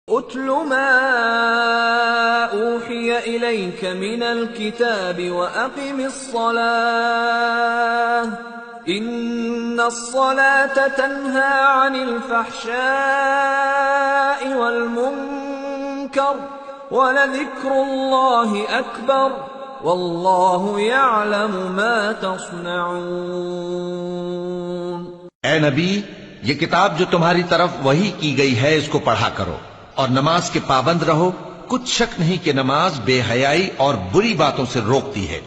اتل ما اوحی الیک من الکتاب واقم الصلاة ان الصلاة تنہی عن الفحشاء والمنکر ولذکر اللہ اکبر واللہ یعلم ما تصنعون۔ اے نبی، یہ کتاب جو تمہاری طرف وحی کی گئی ہے اس کو پڑھا کرو اور نماز کے پابند رہو۔ کچھ شک نہیں کہ نماز بے حیائی اور بری باتوں سے روکتی ہے،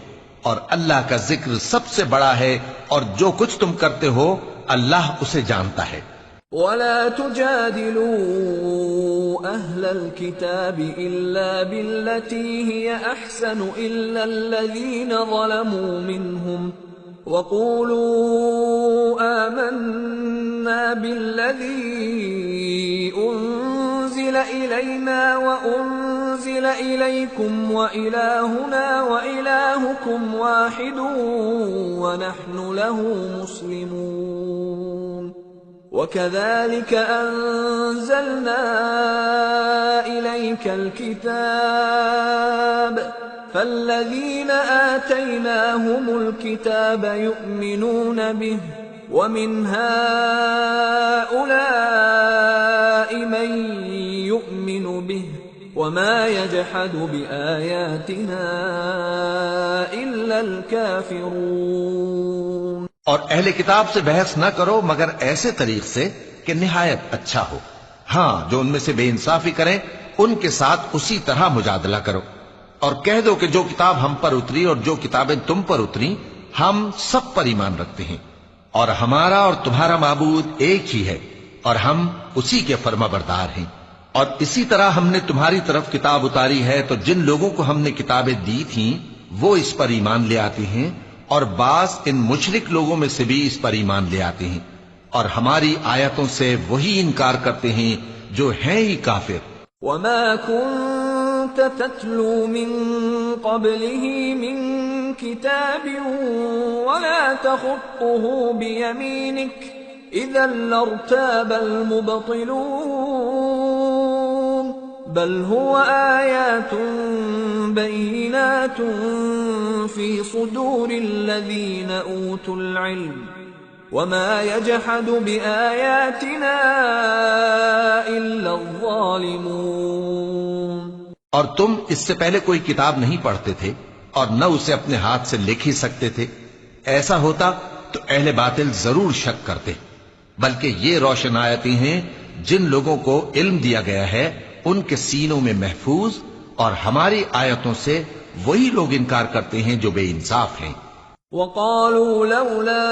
اور اللہ کا ذکر سب سے بڑا ہے، اور جو کچھ تم کرتے ہو اللہ اسے جانتا ہے۔ وَلَا تُجَادِلُوا أَهْلَ الْكِتَابِ إِلَّا بِالَّتِي هِيَ أَحْسَنُ إِلَّا الَّذِينَ ظَلَمُوا مِنْهُمْ وَقُولُوا آمَنَّا بِالَّذِي أُنزِلَ إِلَيْنَا وَأُنزِلَ إِلَيْكُمْ وَإِلَٰهُنَا وَإِلَٰهُكُمْ وَاحِدٌ وَنَحْنُ لَهُ مُسْلِمُونَ وَكَذَلِكَ أَنزَلْنَا إِلَيْكَ الْكِتَابَ فَالَّذِينَ آتَيْنَاهُمُ الْكِتَابَ يُؤْمِنُونَ بِهِ وَمِنْ هَٰؤُلَاءِ مَن يُؤْمِنُ بِهِ وَمَا يَجْحَدُ بِآيَاتِنَا إِلَّا الْكَافِرُونَ۔ اور اہل کتاب سے بحث نہ کرو مگر ایسے طریق سے کہ نہایت اچھا ہو۔ ہاں، جو ان میں سے بے انصافی کریں ان کے ساتھ اسی طرح مجادلہ کرو، اور کہہ دو کہ جو کتاب ہم پر اتری اور جو کتابیں تم پر اتری ہم سب پر ایمان رکھتے ہیں، اور ہمارا اور تمہارا معبود ایک ہی ہے، اور ہم اسی کے فرما بردار ہیں۔ اور اسی طرح ہم نے تمہاری طرف کتاب اتاری ہے تو جن لوگوں کو ہم نے کتابیں دی تھیں وہ اس پر ایمان لے آتے ہیں، اور بعض ان مشرک لوگوں میں سے بھی اس پر ایمان لے آتے ہیں، اور ہماری آیتوں سے وہی انکار کرتے ہیں جو ہیں ہی کافر۔ وَمَا كُنتَ تَتْلُو مِن قَبْلِهِ مِن كِتَابٍ وَلَا تَخُطُّهُ بِيَمِينِكَ إِذًا لَّارْتَابَ الْمُبْطِلُونَ بَلْ هُوَ آيَاتٌ بَيِّنَاتٌ فِي صُدُورِ الَّذِينَ أُوتُوا الْعِلْمَ وَمَا يَجْحَدُ بِآيَاتِنَا إِلَّا الظَّالِمُونَ۔ اور تم اس سے پہلے کوئی کتاب نہیں پڑھتے تھے اور نہ اسے اپنے ہاتھ سے لکھ ہی سکتے تھے۔ ایسا ہوتا تو اہل باطل ضرور شک کرتے، بلکہ یہ روشن آیتیں ہیں جن لوگوں کو علم دیا گیا ہے ان کے سینوں میں محفوظ، اور ہماری آیتوں سے وہی لوگ انکار کرتے ہیں جو بے انصاف ہیں۔ وَقَالُوا لَوْلَا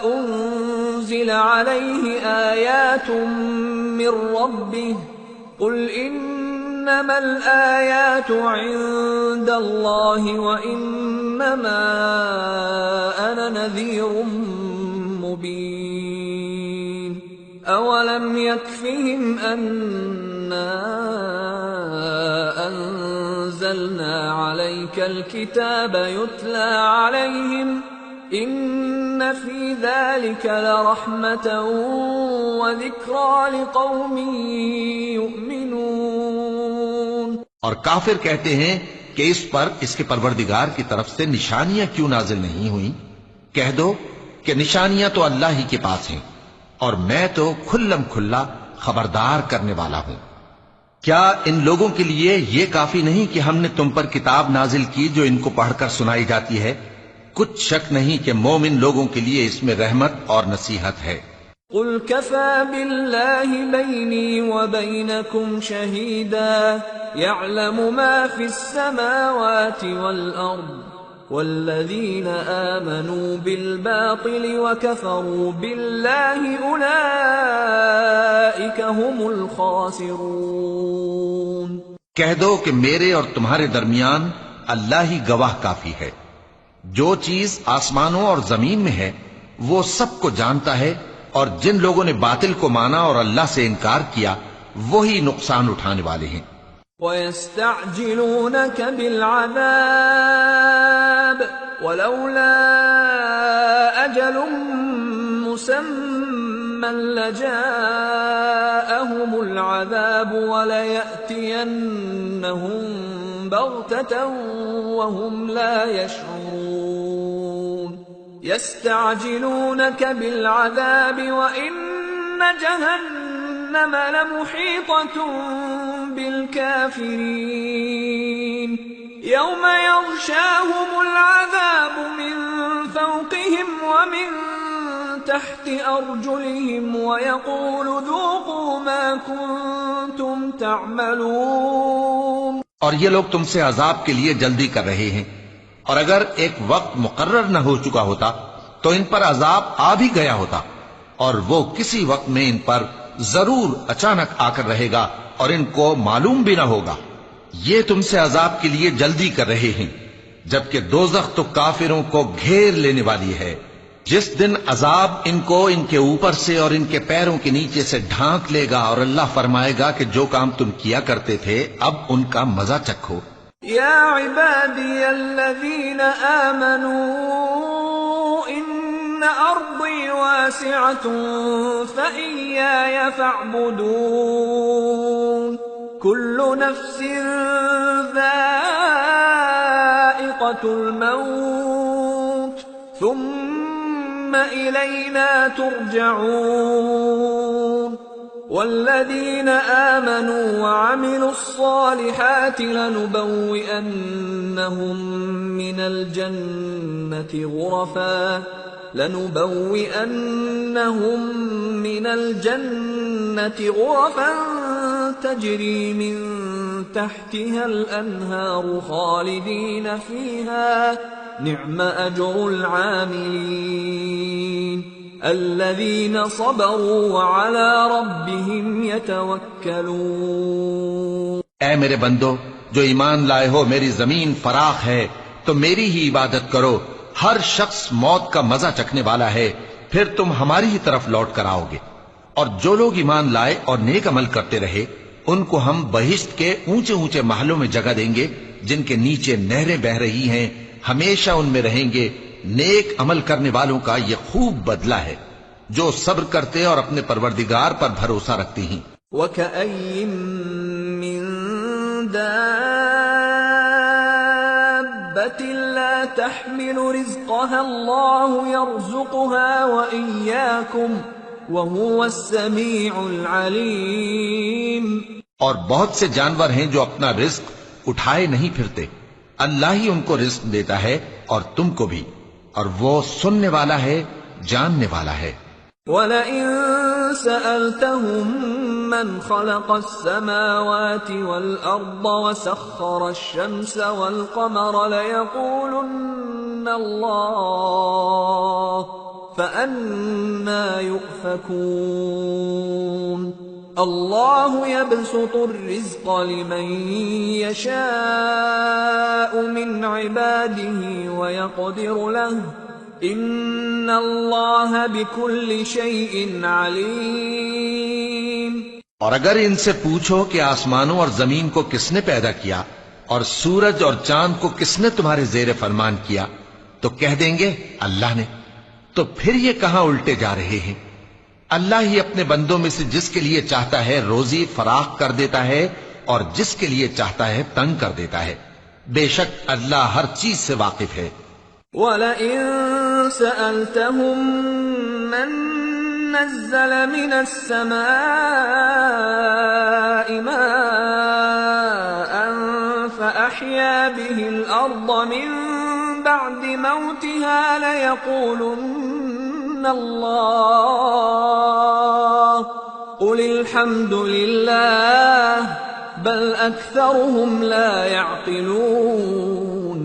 أُنزِلَ عَلَيْهِ آيَاتٌ مِّن رَّبِّهِ قُلْ إِنَّمَا الْآيَاتُ عِندَ اللَّهِ وَإِنَّمَا أَنَا نَذِيرٌ مُّبِينٌ أَوَلَمْ يَكْفِهِمْ أَنَّا أَنزَلْنَا عَلَيْكَ الْكِتَابَ يُتْلَى عَلَيْهِمْ إِنَّ فِي ذَلِكَ لَرَحْمَةً وَذِكْرَىٰ لِقَوْمٍ يُؤْمِنُونَ۔ اور کافر کہتے ہیں کہ اس پر اس کے پروردگار کی طرف سے نشانیاں کیوں نازل نہیں ہوئیں؟ کہہ دو کہ نشانیاں تو اللہ ہی کے پاس ہیں، اور میں تو کھلم کھلا خبردار کرنے والا ہوں۔ کیا ان لوگوں کے لیے یہ کافی نہیں کہ ہم نے تم پر کتاب نازل کی جو ان کو پڑھ کر سنائی جاتی ہے؟ کچھ شک نہیں کہ مومن لوگوں کے لیے اس میں رحمت اور نصیحت ہے۔ قُلْ كَفَىٰ بِاللَّهِ بَيْنِي وَبَيْنَكُمْ شَهِيدًا يَعْلَمُ مَا فِي السَّمَاوَاتِ وَالْأَرْضِ وَالَّذِينَ آمَنُوا بِالْبَاطِلِ وَكَفَرُوا بِاللَّهِ أُولَٰئِكَ هُمُ الْخَاسِرُونَ۔ کہہ دو کہ میرے اور تمہارے درمیان اللہ ہی گواہ کافی ہے۔ جو چیز آسمانوں اور زمین میں ہے وہ سب کو جانتا ہے، اور جن لوگوں نے باطل کو مانا اور اللہ سے انکار کیا وہی نقصان اٹھانے والے ہیں۔ وَيَسْتَعْجِلُونَكَ لجاءهم العذاب وليأتينهم بغتة وهم لا يشعرون يستعجلونك بالعذاب وإن جهنم لمحيطة بالكافرين يوم يغشاهم العذاب من فوقهم ومن تحت أرجلهم ويقول ذوقوا ما كنتم تعملون. اور یہ لوگ تم سے عذاب کے لیے جلدی کر رہے ہیں، اور اگر ایک وقت مقرر نہ ہو چکا ہوتا تو ان پر عذاب آ بھی گیا ہوتا، اور وہ کسی وقت میں ان پر ضرور اچانک آ کر رہے گا اور ان کو معلوم بھی نہ ہوگا. یہ تم سے عذاب کے لیے جلدی کر رہے ہیں، جبکہ دوزخ تو کافروں کو گھیر لینے والی ہے. جس دن عذاب ان کو ان کے اوپر سے اور ان کے پیروں کے نیچے سے ڈھانک لے گا، اور اللہ فرمائے گا کہ جو کام تم کیا کرتے تھے اب ان کا مزہ چکھو. یا عبادی الذین آمنوا ان ارضی واسعة فإیای فاعبدون کل نفس ذائقة الموت ثم إلينا ترجعون والذين آمنوا وعملوا الصالحات لنبوئنهم من الجنة غرفا تجري من تحتها الأنهار خالدين فيها نعم أجر العاملين الذين صبروا وعلى ربهم يتوكلون. اے میرے بندو جو ایمان لائے ہو، میری زمین فراخ ہے تو میری ہی عبادت کرو. ہر شخص موت کا مزہ چکھنے والا ہے، پھر تم ہماری ہی طرف لوٹ کر آؤ گے. اور جو لوگ ایمان لائے اور نیک عمل کرتے رہے ان کو ہم بہشت کے اونچے اونچے محلوں میں جگہ دیں گے جن کے نیچے نہریں بہہ رہی ہیں، ہمیشہ ان میں رہیں گے. نیک عمل کرنے والوں کا یہ خوب بدلہ ہے جو صبر کرتے اور اپنے پروردگار پر بھروسہ رکھتے ہیں. وَكَأَيٍّ مِّن دَابَّةٍ لَّا تَحْمِلُ رِزْقَهَا اللَّهُ يَرْزُقُهَا وَإِيَّاكُمْ وَهُوَ السَّمِيعُ الْعَلِيمُ. اور بہت سے جانور ہیں جو اپنا رزق اٹھائے نہیں پھرتے، اللہ ہی ان کو رزق دیتا ہے اور تم کو بھی، اور وہ سننے والا ہے، جاننے والا ہے. وَلَئِن سَأَلْتَهُم مَّنْ خَلَقَ السَّمَاوَاتِ وَالْأَرْضَ وَسَخَّرَ الشَّمْسَ وَالْقَمَرَ لَيَقُولُنَّ اللَّهُ فَأَنَّىٰ يُؤْفَكُونَ. اللہ يبسط الرزق لمن يشاء من عباده ويقدر له ان اللہ بكل شيء علیم. اور اگر ان سے پوچھو کہ آسمانوں اور زمین کو کس نے پیدا کیا اور سورج اور چاند کو کس نے تمہارے زیر فرمان کیا تو کہہ دیں گے اللہ نے. تو پھر یہ کہاں الٹے جا رہے ہیں؟ اللہ ہی اپنے بندوں میں سے جس کے لیے چاہتا ہے روزی فراخ کر دیتا ہے اور جس کے لیے چاہتا ہے تنگ کر دیتا ہے. بے شک اللہ ہر چیز سے واقف ہے. وَلَئِن سَأَلْتَهُم مَّن نَّزَّلَ مِنَ السَّمَاءِ مَاءً فَأَحْيَا بِهِ الْأَرْضَ مِن بَعْدِ مَوْتِهَا لَيَقُولُنَّ اللَّهُ قُلِ الْحَمْدُ لِلَّهِ بَلْ أَكْثَرُهُمْ لَا يَعْقِلُونَ.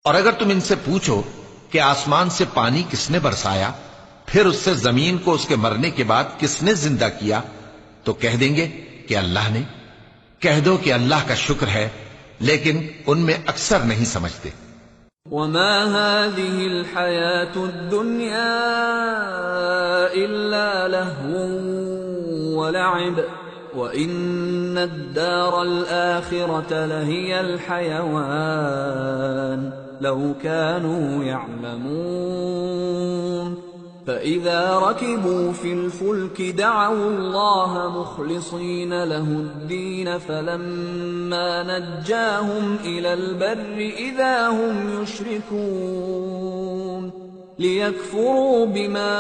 اور اگر تم ان سے پوچھو کہ آسمان سے پانی کس نے برسایا پھر اس سے زمین کو اس کے مرنے کے بعد کس نے زندہ کیا تو کہہ دیں گے کہ اللہ نے. کہہ دو کہ اللہ کا شکر ہے لیکن ان میں اکثر نہیں سمجھتے. وَمَا هَٰذِهِ الْحَيَاةُ الدُّنْيَا إِلَّا لَهْوٌ وَلَعِبٌ وَإِنَّ الدَّارَ الْآخِرَةَ لَهِيَ الْحَيَوَانُ لَوْ كَانُوا يَعْلَمُونَ. فَإِذَا رَكِبُوا فِي الْفُلْكِ دَعَوُا اللَّهَ مُخْلِصِينَ لَهُ الدِّينَ فَلَمَّا نَجَّاهُمْ إِلَى الْبَرِّ إِذَا هُمْ يُشْرِكُونَ لِيَكْفُرُوا بِمَا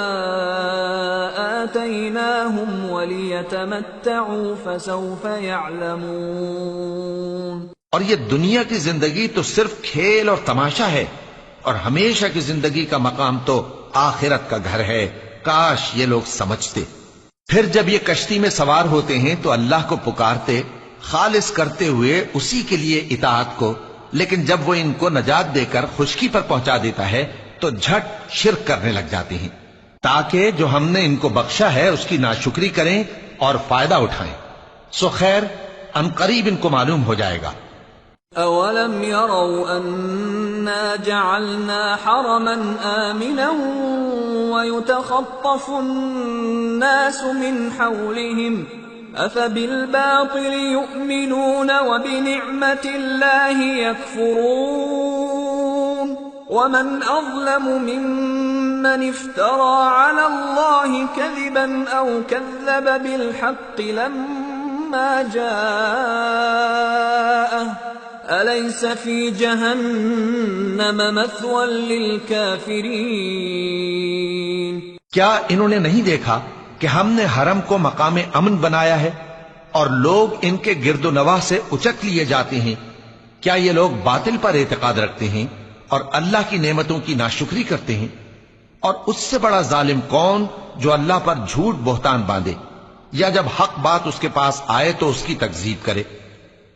آتَيْنَاهُمْ وَلِيَتَمَتَّعُوا فَسَوْفَ يَعْلَمُونَ۔ اور یہ دنیا کی زندگی تو صرف کھیل اور تماشا ہے، اور ہمیشہ کی زندگی کا مقام تو آخرت کا گھر ہے، کاش یہ لوگ سمجھتے۔ پھر جب یہ کشتی میں سوار ہوتے ہیں تو اللہ کو پکارتے، خالص کرتے ہوئے اسی کے لیے اطاعت کو، لیکن جب وہ ان کو نجات دے کر خشکی پر پہنچا دیتا ہے تو جھٹ شرک کرنے لگ جاتے ہیں، تاکہ جو ہم نے ان کو بخشا ہے اس کی ناشکری کریں اور فائدہ اٹھائیں۔ سو خیر ان قریب ان کو معلوم ہو جائے گا۔ أَوَلَمْ يَرَوْا أَنَّا جَعَلْنَا حَرَمًا آمِنًا وَيُتَخَطَّفُ النَّاسُ مِنْ حَوْلِهِمْ أَفَبِالْبَاطِلِ يُؤْمِنُونَ وَبِنِعْمَةِ اللَّهِ يَكْفُرُونَ وَمَنْ أَظْلَمُ مِمَّنِ افْتَرَى عَلَى اللَّهِ كَذِبًا أَوْ كَذَّبَ بِالْحَقِّ لَمَّا جَاءَهُ أَلَيْسَ فِي جَهَنَّمَ مَثْوًى لِلْكَافِرِينَ۔ کیا انہوں نے نہیں دیکھا کہ ہم نے حرم کو مقام امن بنایا ہے اور لوگ ان کے گرد و نواح سے اچک لیے جاتے ہیں؟ کیا یہ لوگ باطل پر اعتقاد رکھتے ہیں اور اللہ کی نعمتوں کی ناشکری کرتے ہیں؟ اور اس سے بڑا ظالم کون جو اللہ پر جھوٹ بہتان باندھے، یا جب حق بات اس کے پاس آئے تو اس کی تکذیب کرے؟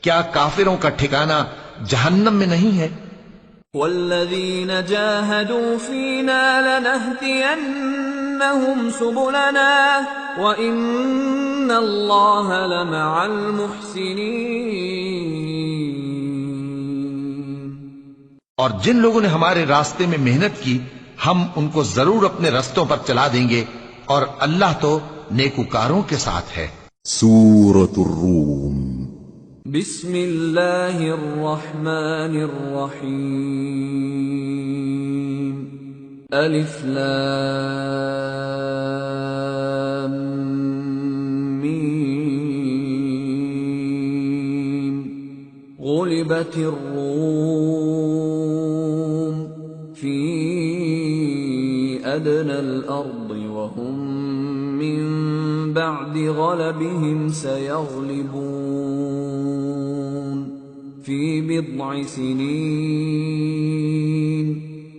کیا کافروں کا ٹھکانہ جہنم میں نہیں ہے؟ وَالَّذِينَ جَاهَدُوا فِينَا لَنَهْدِيَنَّهُمْ سُبُلَنَا وَإِنَّ اللَّهَ لَمَعَ الْمُحْسِنِينَ۔ اور جن لوگوں نے ہمارے راستے میں محنت کی ہم ان کو ضرور اپنے رستوں پر چلا دیں گے، اور اللہ تو نیکوکاروں کے ساتھ ہے۔ سورة الروم۔ بسم اللہ الرحمن الرحیم۔ الف لام میم۔ غلبت الروم فی ادنى الارض وهم من بعد غلبهم سيغلبون في بضع سنين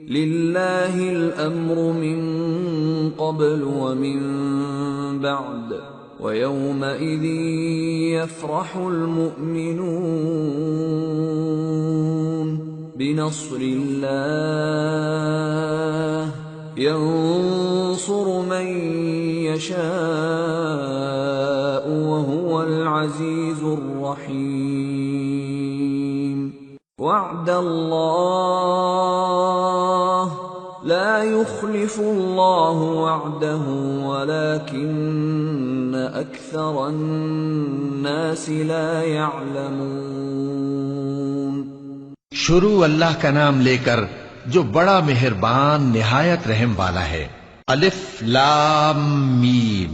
لله الأمر من قبل ومن بعد ويومئذ يفرح المؤمنون بنصر الله ينصر من يشاء وهو العزيز الرحيم وعد الله لا يخلف الله وعده ولكن أكثر الناس لا يعلمون۔ شروع اللہ کا نام لے کر جو بڑا مہربان نہایت رحم والا ہے۔ الف لام میم۔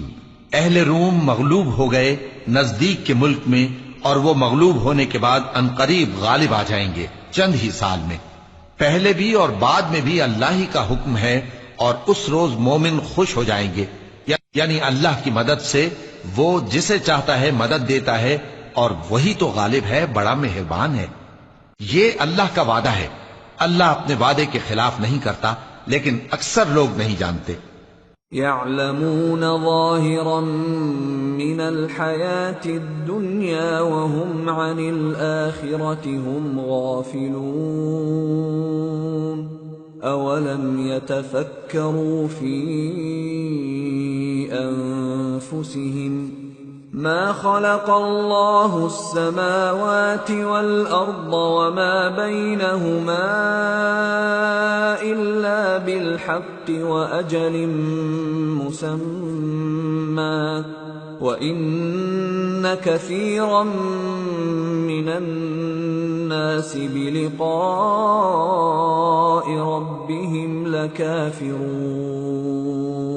اہل روم مغلوب ہو گئے نزدیک کے ملک میں، اور وہ مغلوب ہونے کے بعد عنقریب غالب آ جائیں گے چند ہی سال میں۔ پہلے بھی اور بعد میں بھی اللہ ہی کا حکم ہے، اور اس روز مومن خوش ہو جائیں گے، یعنی اللہ کی مدد سے وہ جسے چاہتا ہے مدد دیتا ہے، اور وہی تو غالب ہے، بڑا مہربان ہے۔ یہ اللہ کا وعدہ ہے، اللہ اپنے وعدے کے خلاف نہیں کرتا، لیکن اکثر لوگ نہیں جانتے۔ يعلمون ظاهرا من الحياة الدنيا وهم عن الآخرة هم غافلون أولم يتفكروا في أنفسهم ما خلق الله السماوات والأرض وما بينهما إلا بالحق وأجل مسمى وإن كثيرا من الناس بلقاء ربهم لكافرون۔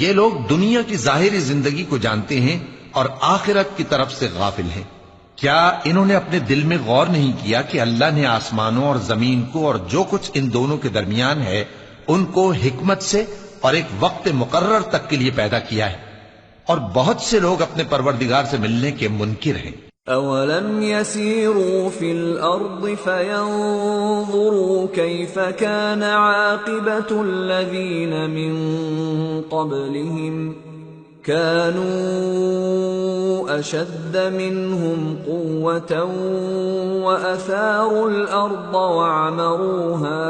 یہ لوگ دنیا کی ظاہری زندگی کو جانتے ہیں اور آخرت کی طرف سے غافل ہیں۔ کیا انہوں نے اپنے دل میں غور نہیں کیا کہ اللہ نے آسمانوں اور زمین کو اور جو کچھ ان دونوں کے درمیان ہے ان کو حکمت سے اور ایک وقت مقرر تک کے لیے پیدا کیا ہے، اور بہت سے لوگ اپنے پروردگار سے ملنے کے منکر ہیں۔ أَوَلَمْ يَسِيرُوا فِي الْأَرْضِ فَيَنظُرُوا كَيْفَ كَانَ عَاقِبَةُ الَّذِينَ مِن قَبْلِهِمْ كَانُوا أَشَدَّ مِنْهُمْ قُوَّةً وَأَثَارُوا الْأَرْضَ وَعَمَرُوهَا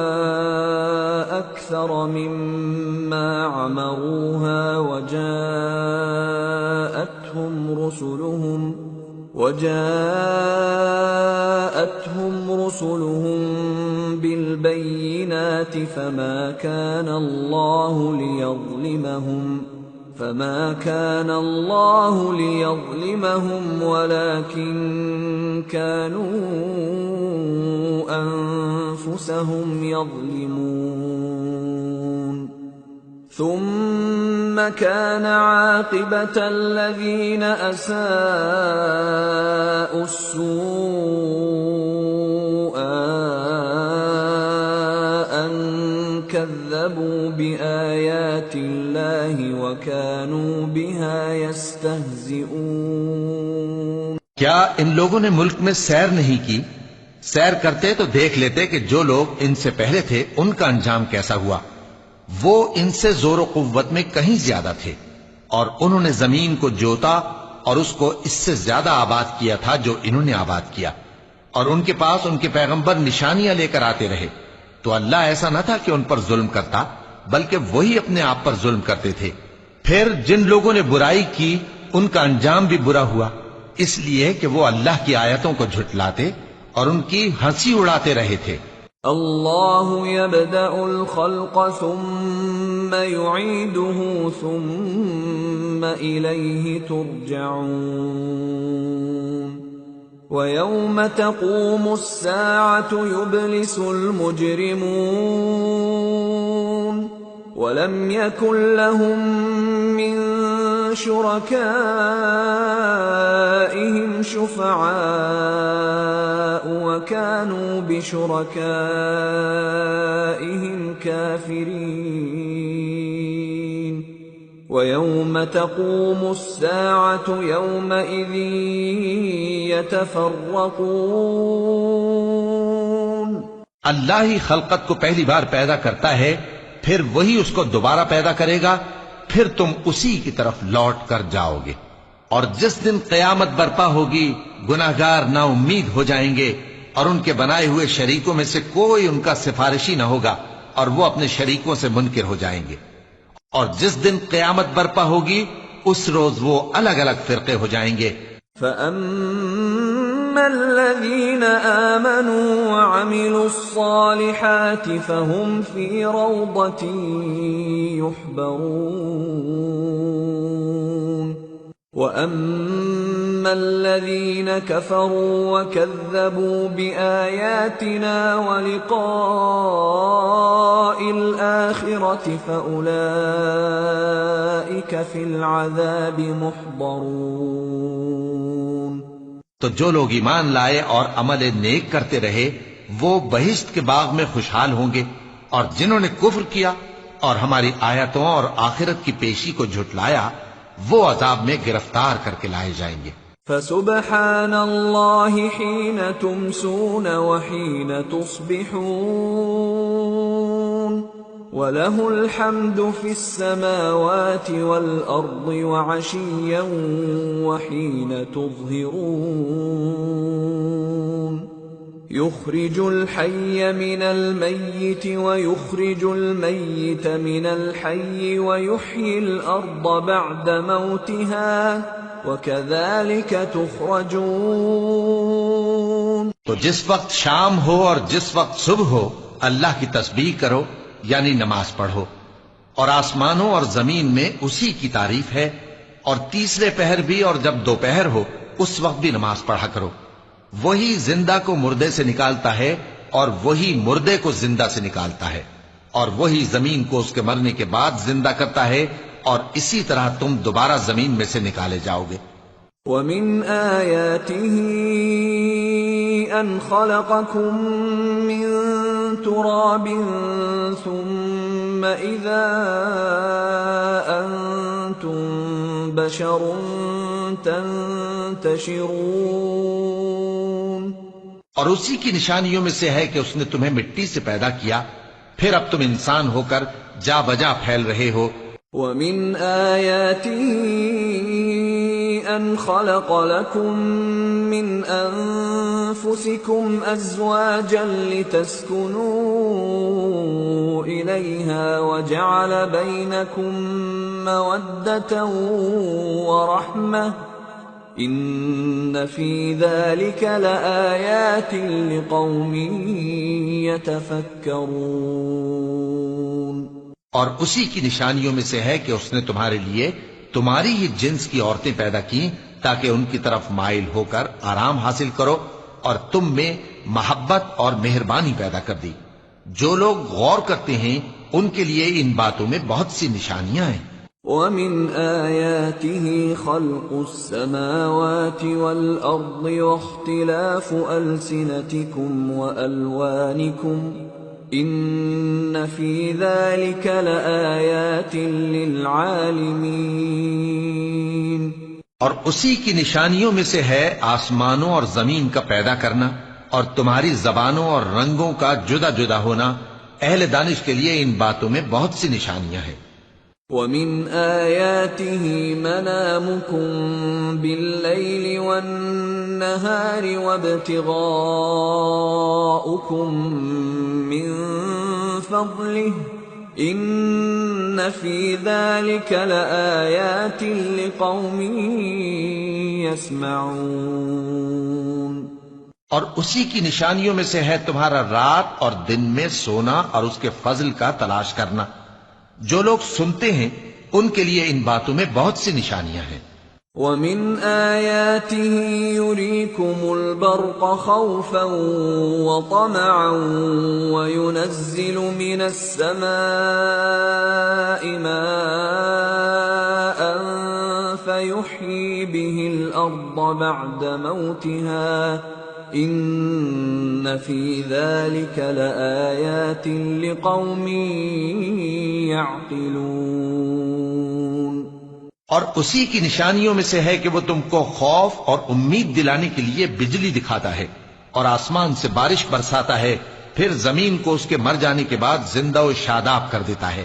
أَكْثَرَ مِمَّا عَمَرُوهَا وجاءتهم رسلهم بالبينات فما كان الله ليظلمهم ولكن كانوا أنفسهم يظلمون ثم كان عاقبة الذين أساءوا السوء أن كذبوا بآيات الله وكانوا بها يستهزئون۔ کیا ان لوگوں نے ملک میں سیر نہیں کی؟ سیر کرتے تو دیکھ لیتے کہ جو لوگ ان سے پہلے تھے ان کا انجام کیسا ہوا۔ وہ ان سے زور و قوت میں کہیں زیادہ تھے، اور انہوں نے زمین کو جوتا اور اس کو اس سے زیادہ آباد کیا تھا جو انہوں نے آباد کیا، اور ان کے پاس ان کے پیغمبر نشانیاں لے کر آتے رہے، تو اللہ ایسا نہ تھا کہ ان پر ظلم کرتا، بلکہ وہی اپنے آپ پر ظلم کرتے تھے۔ پھر جن لوگوں نے برائی کی ان کا انجام بھی برا ہوا، اس لیے کہ وہ اللہ کی آیتوں کو جھٹلاتے اور ان کی ہنسی اڑاتے رہے تھے۔ اللہ يبدأ الخلق ثم يعيده ثم إليه ترجعون ويوم تقوم الساعة يبلس المجرمون ولم يكن لهم من شركائهم شفعاء وكانوا بشركائهم كافرين ويوم تقوم الساعة يومئذ يتفرقون۔ اللہ ہی خلقت کو پہلی بار پیدا کرتا ہے، پھر وہی اس کو دوبارہ پیدا کرے گا، پھر تم اسی کی طرف لوٹ کر جاؤ گے۔ اور جس دن قیامت برپا ہوگی گناہگار نا امید ہو جائیں گے، اور ان کے بنائے ہوئے شریکوں میں سے کوئی ان کا سفارشی نہ ہوگا، اور وہ اپنے شریکوں سے منکر ہو جائیں گے۔ اور جس دن قیامت برپا ہوگی اس روز وہ الگ الگ فرقے ہو جائیں گے۔ فَأَمَّا الَّذِينَ آمَنُوا وَعَمِلُوا الصَّالِحَاتِ فَهُمْ فِي رَوْضَةٍ يُحْبَرُونَ وَأَمَّا الَّذِينَ كَفَرُوا وَكَذَّبُوا بِآيَاتِنَا وَلِقَاءِ الْآخِرَةِ فَأُولَئِكَ فِي الْعَذَابِ مُحْضَرُونَ۔ تو جو لوگ ایمان لائے اور عمل نیک کرتے رہے وہ بہشت کے باغ میں خوشحال ہوں گے، اور جنہوں نے کفر کیا اور ہماری آیتوں اور آخرت کی پیشی کو جھٹلایا وہ عذاب میں گرفتار کر کے لائے جائیں گے۔ فسبحان اللہ حین تمسون وحین تصبحون وَلَهُ الْحَمْدُ فِي السَّمَاوَاتِ وَالْأَرْضِ وَعَشِيًّا وَحِينَ تُظْهِرُونَ يُخْرِجُ الْحَيَّ مِنَ الْمَيِّتِ وَيُخْرِجُ الْمَيِّتَ مِنَ الْحَيِّ وَيُحْيِي الْأَرْضَ بَعْدَ مَوْتِهَا وَكَذَلِكَ تُخْرَجُونَ۔ تو جس وقت شام ہو اور جس وقت صبح ہو اللہ کی تسبیح کرو، یعنی نماز پڑھو، اور آسمانوں اور زمین میں اسی کی تعریف ہے، اور تیسرے پہر بھی اور جب دوپہر ہو اس وقت بھی نماز پڑھا کرو۔ وہی زندہ کو مردے سے نکالتا ہے اور وہی مردے کو زندہ سے نکالتا ہے، اور وہی زمین کو اس کے مرنے کے بعد زندہ کرتا ہے اور اسی طرح تم دوبارہ زمین میں سے نکالے جاؤ گے۔ وَمِنْ آيَاتِهِ أَنْ خَلَقَكُم مِّن تُرَابٍ ثُمَّ إِذَا أَنْتُمْ بَشَرٌ تَنْتَشِرُونَ۔ اور اسی کی نشانیوں میں سے ہے کہ اس نے تمہیں مٹی سے پیدا کیا، پھر اب تم انسان ہو کر جا بجا پھیل رہے ہو۔ وَمِنْ آيَاتِهِ أَنْ خَلَقَ لَكُم مِّنْ أَنفُسِكُمْ أَزْوَاجًا لِتَسْكُنُوا إِلَيْهَا وَجَعَلَ بَيْنَكُم مَّوَدَّةً وَرَحْمَةً إِنَّ فِي ذَلِكَ لَآيَاتٍ لِقَوْمٍ يَتَفَكَّرُونَ۔ اور اسی کی نشانیوں میں سے ہے کہ اس نے تمہارے لیے تمہاری ہی جنس کی عورتیں پیدا کی تاکہ ان کی طرف مائل ہو کر آرام حاصل کرو، اور تم میں محبت اور مہربانی پیدا کر دی۔ جو لوگ غور کرتے ہیں ان کے لیے ان باتوں میں بہت سی نشانیاں ہیں۔ وَمِنْ آيَاتِهِ خَلْقُ السَّمَاوَاتِ وَالْأَرْضِ وَاخْتِلَافُ أَلْسِنَتِكُمْ وَأَلْوَانِكُمْ إِنَّ فِي ذَلِكَ لَآيَاتٍ لِلْعَالِمِينَ۔ اور اسی کی نشانیوں میں سے ہے آسمانوں اور زمین کا پیدا کرنا اور تمہاری زبانوں اور رنگوں کا جدا جدا ہونا، اہل دانش کے لیے ان باتوں میں بہت سی نشانیاں ہیں۔ وَمِنْ آيَاتِهِ مَنَامُكُمْ بِاللَّيْلِ وَالنَّهَارِ وَابْتِغَاؤُكُمْ مِنْ فَضْلِهِ إِنَّ فِي ذَلِكَ لَآيَاتٍ لِقَوْمٍ يَسْمَعُونَ۔ اور اسی کی نشانیوں میں سے ہے تمہارا رات اور دن میں سونا اور اس کے فضل کا تلاش کرنا۔ جو لوگ سنتے ہیں ان کے لیے ان باتوں میں بہت سی نشانیاں ہیں۔ وَمِنْ آيَاتِهِ يُرِيكُمُ الْبَرْقَ خَوْفًا وَطَمَعًا وَيُنَزِّلُ مِنَ السَّمَاءِ مَاءً فَيُحْيِي بِهِ الْأَرْضَ بَعْدَ مَوْتِهَا إِنَّ فِي ذَلِكَ لَآيَاتٍ لِقَوْمٍ يَعْقِلُونَ۔ اور اسی کی نشانیوں میں سے ہے کہ وہ تم کو خوف اور امید دلانے کے لیے بجلی دکھاتا ہے اور آسمان سے بارش برساتا ہے، پھر زمین کو اس کے مر جانے کے بعد زندہ و شاداب کر دیتا ہے۔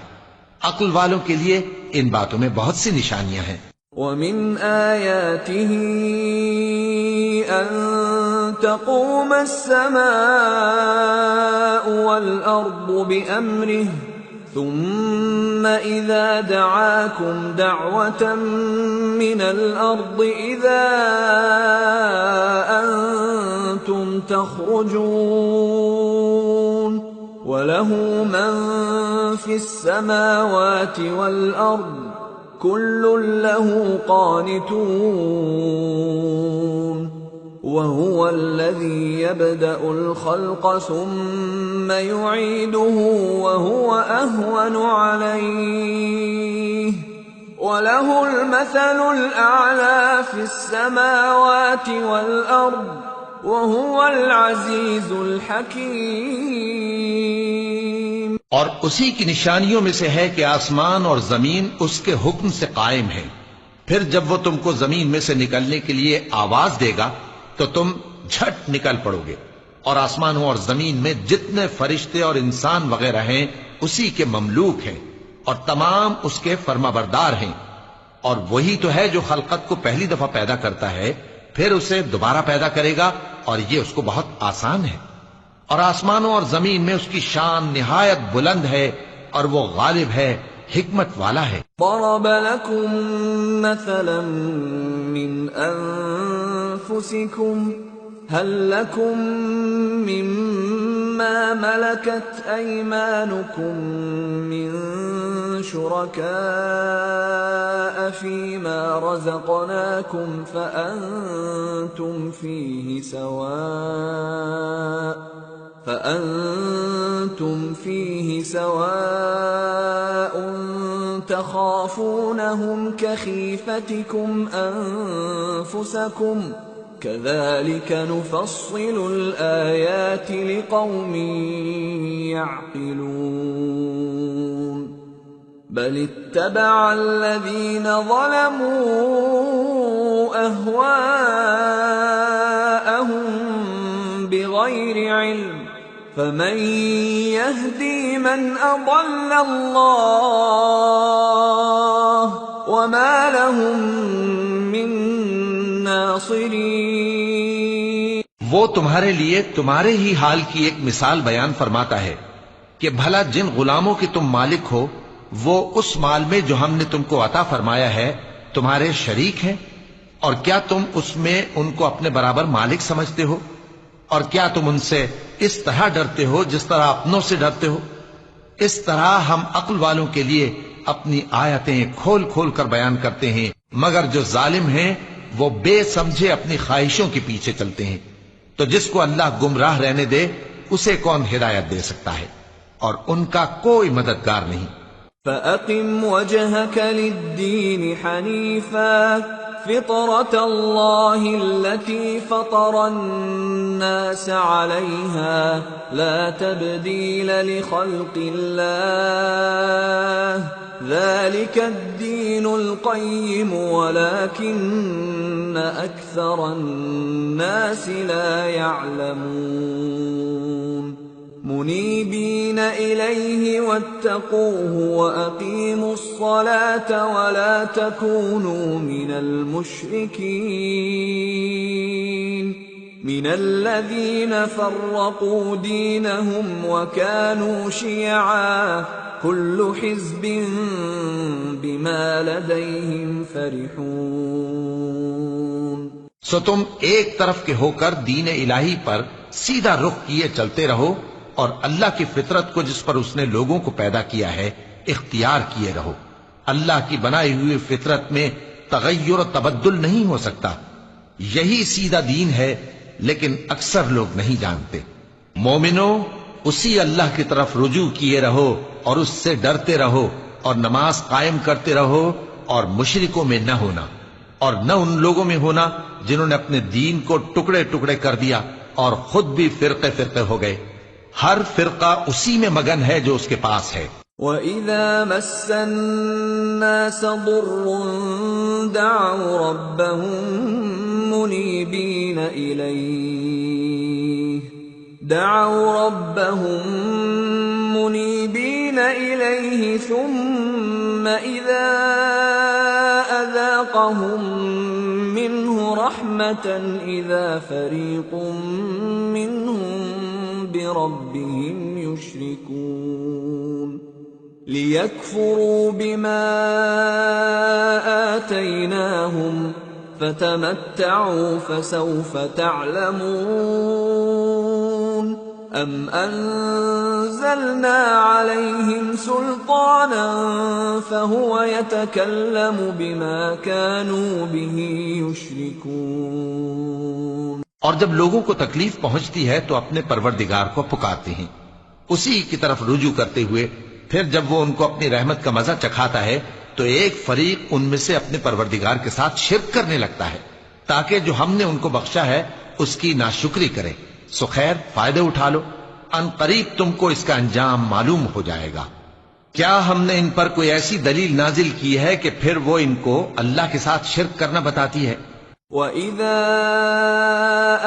عقل والوں کے لیے ان باتوں میں بہت سی نشانیاں ہیں۔ وَمِنْ آيَاتِهِ أَن تَقُومَ السَّمَاءُ وَالْأَرْضُ بِأَمْرِهِ ثُمَّ إِذَا دَعَاكُمْ دَعْوَةً مِّنَ الْأَرْضِ إِذَا أَنْتُمْ تَخْرُجُونَ وَلَهُ مَنْ فِي السَّمَاوَاتِ وَالْأَرْضِ كُلٌّ لَهُ قَانِتُونَ وَهُوَ الَّذِي يَبْدَأُ الْخَلْقَ ثُمَّ يُعِيدُهُ وَهُوَ أَهْوَنُ عَلَيْهِ وَلَهُ الْمَثَلُ الْأَعْلَى فِي السَّمَاوَاتِ وَالْأَرْضِ وَهُوَ الْعَزِيزُ الْحَكِيمُ۔ اور اسی کی نشانیوں میں سے ہے کہ آسمان اور زمین اس کے حکم سے قائم ہے، پھر جب وہ تم کو زمین میں سے نکلنے کے لیے آواز دے گا تو تم جھٹ نکل پڑو گے، اور آسمانوں اور زمین میں جتنے فرشتے اور انسان وغیرہ ہیں اسی کے مملوک ہیں اور تمام اس کے فرما بردار ہیں۔ اور وہی تو ہے جو خلقت کو پہلی دفعہ پیدا کرتا ہے، پھر اسے دوبارہ پیدا کرے گا، اور یہ اس کو بہت آسان ہے۔ اور آسمانوں اور زمین میں اس کی شان نہایت بلند ہے، اور وہ غالب ہے، حکمت والا ہے۔ ضرب لكم مثلا من أنفسكم هل لكم مما ملكت أيمانكم من شركاء فيما رزقناكم فأنتم فيه سواء تخافونهم كخيفتكم أنفسكم كذلك نفصل الآيات لقوم يعقلون بل اتبع الذين ظلموا أهواءهم بغير علم فمن يهدي من أضل الله وما لهم من ناصرين۔ وہ تمہارے لیے تمہارے ہی حال کی ایک مثال بیان فرماتا ہے کہ بھلا جن غلاموں کے تم مالک ہو وہ اس مال میں جو ہم نے تم کو عطا فرمایا ہے تمہارے شریک ہیں، اور کیا تم اس میں ان کو اپنے برابر مالک سمجھتے ہو؟ اور کیا تم ان سے اس طرح ڈرتے ہو جس طرح اپنوں سے ڈرتے ہو؟ اس طرح ہم عقل والوں کے لیے اپنی آیتیں کھول کھول کر بیان کرتے ہیں، مگر جو ظالم ہیں وہ بے سمجھے اپنی خواہشوں کے پیچھے چلتے ہیں۔ تو جس کو اللہ گمراہ رہنے دے اسے کون ہدایت دے سکتا ہے، اور ان کا کوئی مددگار نہیں۔ فَأَقِمْ وَجْهَكَ لِلدِّينِ حَنِيفًا فِطْرَةَ اللَّهِ الَّتِي فَطَرَ النَّاسَ عَلَيْهَا لَا تَبْدِيلَ لِخَلْقِ اللَّهِ ذَلِكَ الدِّينُ الْقَيِّمُ وَلَكِنَّ أَكْثَرَ النَّاسِ لَا يَعْلَمُونَ منيبين إليه واتقوه وأقيموا الصلاة ولا تكونوا من المشركين من الذين فرقوا دينهم وكانوا شيعا كل حزب بما لديهم فرحون۔ سو تم ایک طرف کے ہو کر دین الہی پر سیدھا رخ کیے چلتے رہو، اور اللہ کی فطرت کو جس پر اس نے لوگوں کو پیدا کیا ہے اختیار کیے رہو۔ اللہ کی بنائی ہوئی فطرت میں تغیر و تبدل نہیں ہو سکتا، یہی سیدھا دین ہے، لیکن اکثر لوگ نہیں جانتے۔ مومنو، اسی اللہ کی طرف رجوع کیے رہو اور اس سے ڈرتے رہو، اور نماز قائم کرتے رہو، اور مشرکوں میں نہ ہونا، اور نہ ان لوگوں میں ہونا جنہوں نے اپنے دین کو ٹکڑے ٹکڑے کر دیا اور خود بھی فرقے فرقے ہو گئے۔ ہر فرقہ اسی میں مگن ہے جو اس کے پاس ہے۔ وَإِذَا مَسَّ النَّاسَ ضُرٌّ دَعَوْا رَبَّهُم مُنِيبِينَ إِلَيْهِ ثُمَّ إِذَا أَذَاقَهُم مِّنْهُ رَحْمَةً إِذَا فَرِيقٌ مِّنْهُم بربهم يشركون ليكفروا بما آتيناهم فتمتعوا فسوف تعلمون أم أنزلنا عليهم سلطانا فهو يتكلم بما كانوا به يشركون۔ اور جب لوگوں کو تکلیف پہنچتی ہے تو اپنے پروردگار کو پکارتے ہیں، اسی کی طرف رجوع کرتے ہوئے، پھر جب وہ ان کو اپنی رحمت کا مزہ چکھاتا ہے تو ایک فریق ان میں سے اپنے پروردگار کے ساتھ شرک کرنے لگتا ہے تاکہ جو ہم نے ان کو بخشا ہے اس کی ناشکری کریں۔ سو خیر، فائدے اٹھا لو، ان قریب تم کو اس کا انجام معلوم ہو جائے گا۔ کیا ہم نے ان پر کوئی ایسی دلیل نازل کی ہے کہ پھر وہ ان کو اللہ کے ساتھ شرک کرنا بتاتی ہے؟ وَإِذَا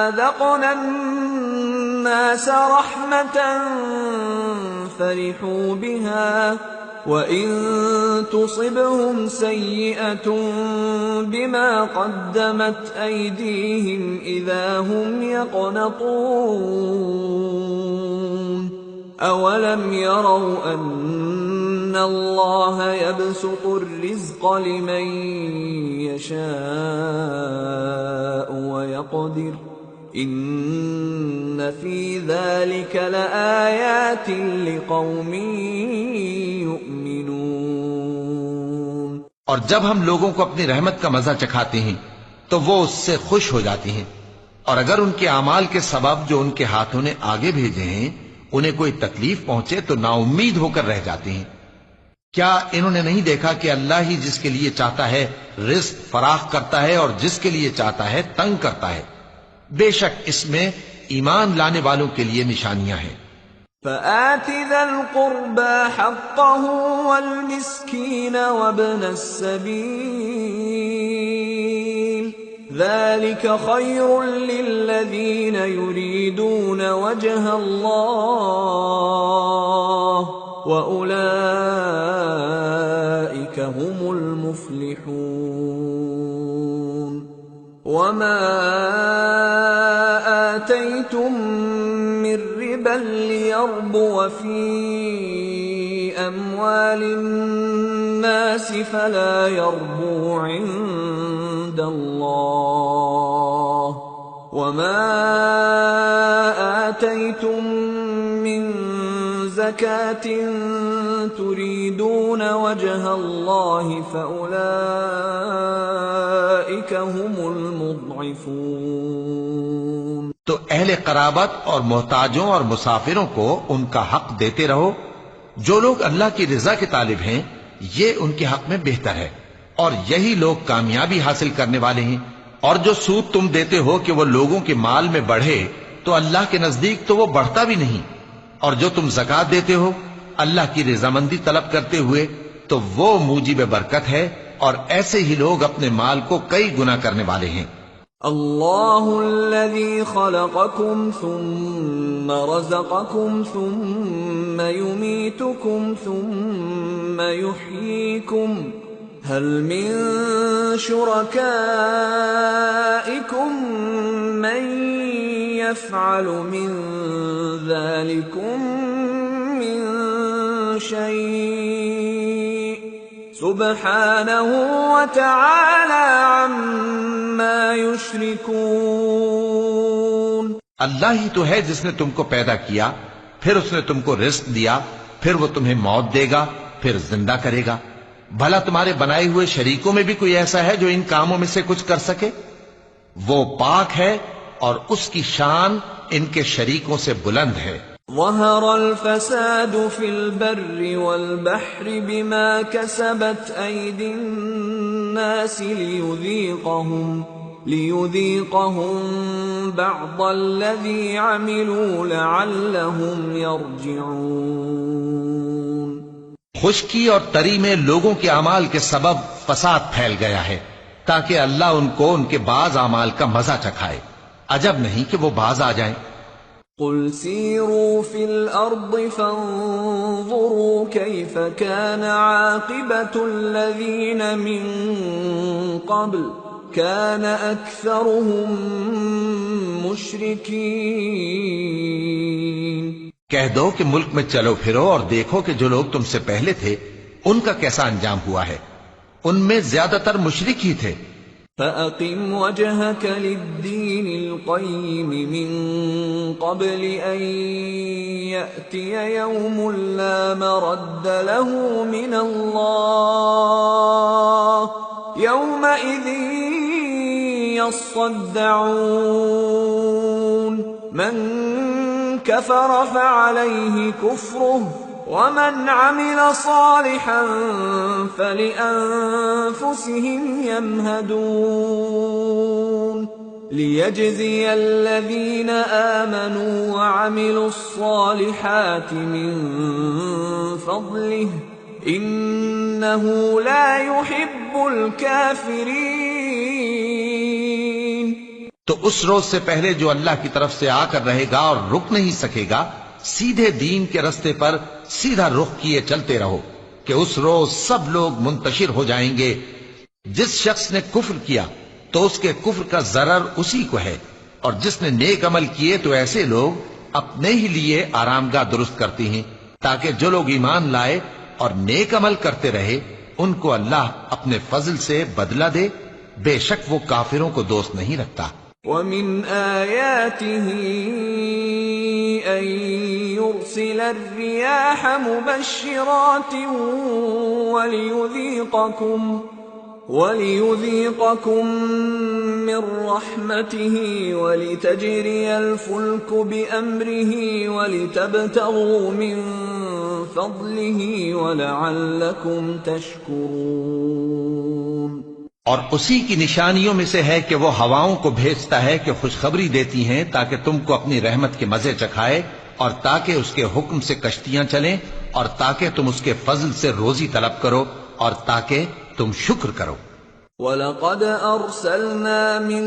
أَذَقْنَا النَّاسَ رَحْمَةً فَرِحُوا بِهَا وَإِن تُصِبْهُمْ سَيِّئَةٌ بِمَا قَدَّمَتْ أَيْدِيهِمْ إِذَا هُمْ يَقْنَطُونَ أَوَلَمْ يَرَوْا أَنَّ اللَّهَ يَبْسُطُ الرِّزْقَ لِمَن يَشَاءُ وَيَقْدِرُ إِنَّ فِي ذَلِكَ لَآيَاتٍ لِقَوْمٍ يُؤْمِنُونَ۔ اور جب ہم لوگوں کو اپنی رحمت کا مزہ چکھاتے ہیں تو وہ اس سے خوش ہو جاتی ہیں، اور اگر ان کے اعمال کے سبب جو ان کے ہاتھوں نے آگے بھیجے ہیں انہیں کوئی تکلیف پہنچے تو نا امید ہو کر رہ جاتے ہیں۔ کیا انہوں نے نہیں دیکھا کہ اللہ ہی جس کے لیے چاہتا ہے رزق فراخ کرتا ہے اور جس کے لیے چاہتا ہے تنگ کرتا ہے؟ بے شک اس میں ایمان لانے والوں کے لیے نشانیاں ہیں۔ فآت ذا القربى حقه والمسكين وابن السبيل ذلك خير للذين يريدون وجه الله وأولئك هم المفلحون وما آتيتم من ربا ليربو في أموال الناس فلا يربو عند الله وما آتيتم من زكاة تريدون وجه الله فأولئك هم المضعفون۔ تو اہل قرابت اور محتاجوں اور مسافروں کو ان کا حق دیتے رہو۔ جو لوگ اللہ کی رضا کے طالب ہیں یہ ان کے حق میں بہتر ہے، اور یہی لوگ کامیابی حاصل کرنے والے ہیں۔ اور جو سود تم دیتے ہو کہ وہ لوگوں کے مال میں بڑھے تو اللہ کے نزدیک تو وہ بڑھتا بھی نہیں، اور جو تم زکوٰۃ دیتے ہو اللہ کی رضامندی طلب کرتے ہوئے تو وہ موجب برکت ہے، اور ایسے ہی لوگ اپنے مال کو کئی گنا کرنے والے ہیں۔ اللہ الذي خلقكم ثم رزقكم ثم يميتكم ثم يحييكم هل من شركائكم من يفعل من ذلكم من شيء سبحانه وتعالى عما يشركون۔ اللہ ہی تو ہے جس نے تم کو پیدا کیا، پھر اس نے تم کو رزق دیا، پھر وہ تمہیں موت دے گا، پھر زندہ کرے گا۔ بھلا تمہارے بنائے ہوئے شریکوں میں بھی کوئی ایسا ہے جو ان کاموں میں سے کچھ کر سکے؟ وہ پاک ہے اور اس کی شان ان کے شریکوں سے بلند ہے۔ ظهر الفساد في البر والبحر بما كسبت أيدي الناس ليذيقهم بعض الذي عملوا لعلهم يرجعون۔ خشکی اور تری میں لوگوں کے اعمال کے سبب فساد پھیل گیا ہے تاکہ اللہ ان کو ان کے بعض اعمال کا مزہ چکھائے۔ عجب نہیں کہ وہ باز آ جائیں۔ قل سیروا فی الارض فانظروا کیف کان عاقبۃ الذین من قبل کان اکثرهم مشرکین۔ کہہ دو کہ ملک میں چلو پھرو اور دیکھو کہ جو لوگ تم سے پہلے تھے ان کا کیسا انجام ہوا ہے، ان میں زیادہ تر مشرک ہی تھے۔ فَأَقِمْ وَجْهَكَ لِلدِّينِ الْقَيِّمِ مِنْ قَبْلِ أَنْ يَأْتِيَ يَوْمٌ لَا مَرَدَّ لَهُ مِنَ اللَّهِ يَوْمَئِذٍ يَصَّدَّعُونَ مَنْ كَفَرَ فَعَلَيْهِ كُفْرُهُ وَمَنْ عَمِلَ صَالِحًا فَلِأَنفُسِهِمْ يَمْهَدُونَ لِيَجْزِيَ الَّذِينَ آمَنُوا وَعَمِلُوا الصَّالِحَاتِ مِنْ فَضْلِهِ إِنَّهُ لَا يُحِبُّ الْكَافِرِينَ۔ تو اس روز سے پہلے جو اللہ کی طرف سے آ کر رہے گا اور رک نہیں سکے گا، سیدھے دین کے رستے پر سیدھا رخ کیے چلتے رہو کہ اس روز سب لوگ منتشر ہو جائیں گے۔ جس شخص نے کفر کیا تو اس کے کفر کا ضرر اسی کو ہے، اور جس نے نیک عمل کیے تو ایسے لوگ اپنے ہی لیے آرام گاہ درست کرتی ہیں تاکہ جو لوگ ایمان لائے اور نیک عمل کرتے رہے ان کو اللہ اپنے فضل سے بدلہ دے۔ بے شک وہ کافروں کو دوست نہیں رکھتا۔ وَمِنْ آيَاتِهِ أَن يُرْسِلَ الرِّيَاحَ مُبَشِّرَاتٍ وَلِيُذِيقَكُم مِّن رَّحْمَتِهِ وَلِتَجْرِيَ الْفُلْكُ بِأَمْرِهِ وَلِتَبْتَغُوا مِن فَضْلِهِ وَلَعَلَّكُمْ تَشْكُرُونَ۔ اور اسی کی نشانیوں میں سے ہے کہ وہ ہواؤں کو بھیجتا ہے کہ خوشخبری دیتی ہیں تاکہ تم کو اپنی رحمت کے مزے چکھائے، اور تاکہ اس کے حکم سے کشتیاں چلیں، اور تاکہ تم اس کے فضل سے روزی طلب کرو، اور تاکہ تم شکر کرو۔ وَلَقَدْ أَرْسَلْنَا مِن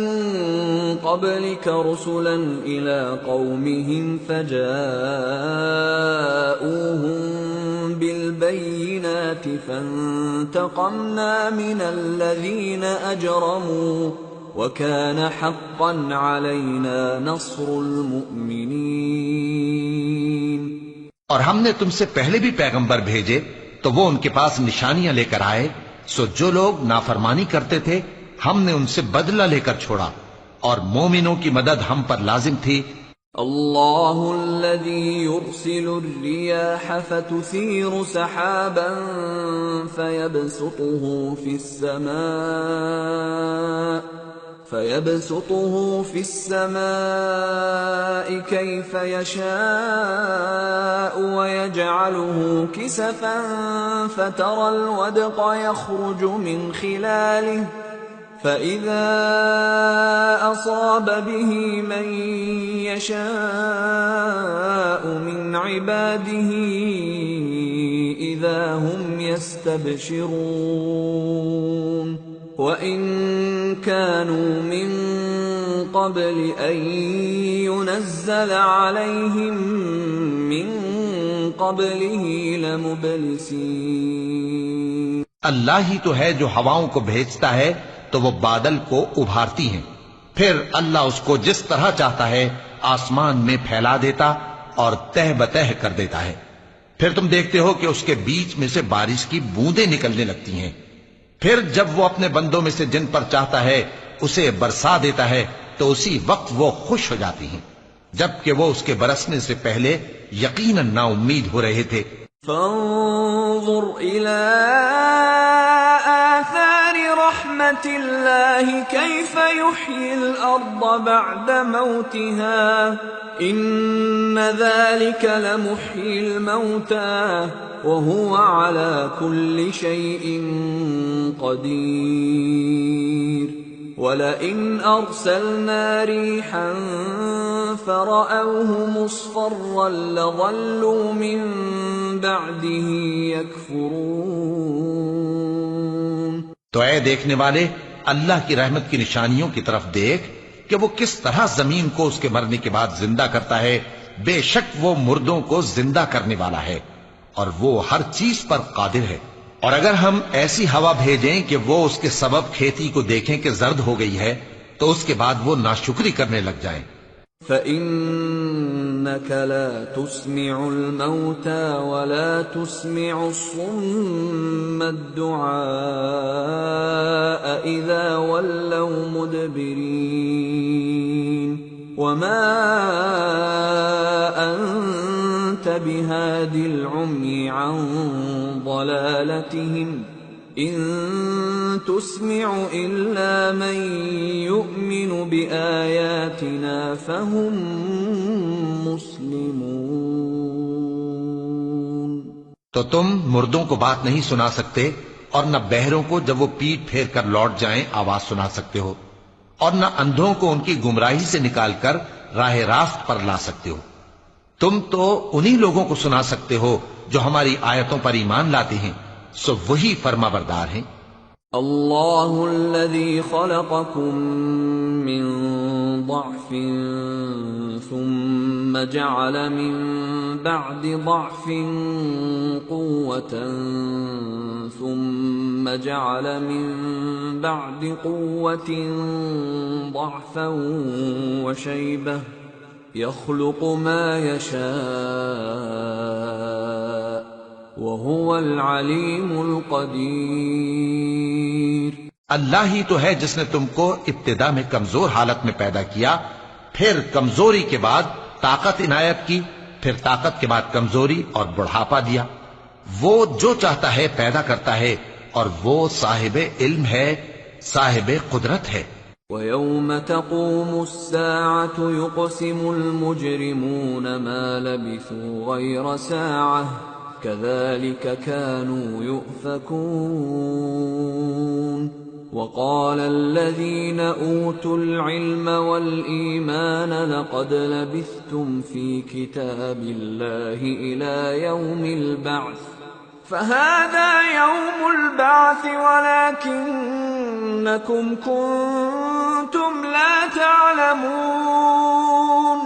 قَبْلِكَ رُسُلًا إِلَىٰ قَوْمِهِمْ فَجَاءُوهُم بِالْبَيِّنَاتِ فَانتَقَمْنَا مِنَ الَّذِينَ أَجْرَمُوا وَكَانَ حَقًّا عَلَيْنَا نَصْرُ الْمُؤْمِنِينَ۔ اور ہم نے تم سے پہلے بھی پیغمبر بھیجے تو وہ ان کے پاس نشانیاں لے کر آئے، سو جو لوگ نافرمانی کرتے تھے ہم نے ان سے بدلہ لے کر چھوڑا، اور مومنوں کی مدد ہم پر لازم تھی۔ اللہ الذي يرسل الرياح فتثير سحابا فيبسطه في السماء كيف يشاء ويجعله كسفا فترى الودق يخرج من خلاله فإذا أصاب به من يشاء من عباده إذا هم يستبشرون وَإِن كَانُوا مِن قَبْلِ أَن يُنَزَّلَ عَلَيْهِم مِّن قَبْلِهِ لَمُبْلِسِينَ۔ اللہ ہی تو ہے جو ہواؤں کو بھیجتا ہے تو وہ بادل کو ابھارتی ہیں، پھر اللہ اس کو جس طرح چاہتا ہے آسمان میں پھیلا دیتا اور تہ بتہ کر دیتا ہے، پھر تم دیکھتے ہو کہ اس کے بیچ میں سے بارش کی بوندیں نکلنے لگتی ہیں، پھر جب وہ اپنے بندوں میں سے جن پر چاہتا ہے اسے برسا دیتا ہے تو اسی وقت وہ خوش ہو جاتی ہیں، جبکہ وہ اس کے برسنے سے پہلے یقیناً نا امید ہو رہے تھے۔ فانظر إلى آثار رحمة الله كيف يحيي الأرض بعد موتها إن ذلك لمحيي الموتى وهو على كل شيء قدير وَلَئِنْ أَرْسَلْنَا رِيحًا فَرَأَوْهُ مُصْفَرًّا لَظَلُّوا مِنْ بَعْدِهِ يَكْفُرُونَ۔ تو اے دیکھنے والے اللہ کی رحمت کی نشانیوں کی طرف دیکھ کہ وہ کس طرح زمین کو اس کے مرنے کے بعد زندہ کرتا ہے، بے شک وہ مردوں کو زندہ کرنے والا ہے اور وہ ہر چیز پر قادر ہے۔ اور اگر ہم ایسی ہوا بھیجیں کہ وہ اس کے سبب کھیتی کو دیکھیں کہ زرد ہو گئی ہے تو اس کے بعد وہ ناشکری کرنے لگ جائیں۔ فَإِنَّكَ لَا تُسْمِعُ الْمَوْتَى وَلَا تُسْمِعُ الصُّمَّ الدُّعَاءَ إِذَا وَلَّوْا مُدْبِرِينَ وَمَا أَنْتَ بِهَادِ الْعُمْيِ عَنْ ضَلَالَتِهِمْ إِن تُسْمِعُ إِلَّا مَن يُؤْمِنُ بِآيَاتِنَا فَهُمْ مُسْلِمُونَ۔ تو تم مردوں کو بات نہیں سنا سکتے اور نہ بہروں کو جب وہ پیٹ پھیر کر لوٹ جائیں آواز سنا سکتے ہو، اور نہ اندھوں کو ان کی گمراہی سے نکال کر راہ راست پر لا سکتے ہو۔ تم تو انہی لوگوں کو سنا سکتے ہو جو ہماری آیتوں پر ایمان لاتے ہیں، سو وہی فرما بردار ہیں۔ اللہ الذی خلقکم من ضعف ثم جعل من بعد ضعف قوة ثم جعل من بعد قوة ضعفا وشيبة يخلق ما يشاء وهو العليم القدير۔ اللہ ہی تو ہے جس نے تم کو ابتدا میں کمزور حالت میں پیدا کیا، پھر کمزوری کے بعد طاقت عنایت کی، پھر طاقت کے بعد کمزوری اور بڑھاپا دیا۔ وہ جو چاہتا ہے پیدا کرتا ہے اور وہ صاحب علم ہے، صاحب قدرت ہے۔ وَيَوْمَ تَقُومُ السَّاعَةُ يُقْسِمُ الْمُجْرِمُونَ مَا لَبِثُوا غَيْرَ سَاعَةٍ كَذَلِكَ كَانُوا يُؤْفَكُونَ وَقَالَ الَّذِينَ أُوتُوا الْعِلْمَ وَالْإِيمَانَ لَقَدْ لَبِثْتُمْ فِي كِتَابِ اللَّهِ إِلَى يَوْمِ الْبَعْثِ فَهَذَا يَوْمُ الْبَعْثِ وَلَكِنَّكُمْ كُنتُمْ لَا تَعْلَمُونَ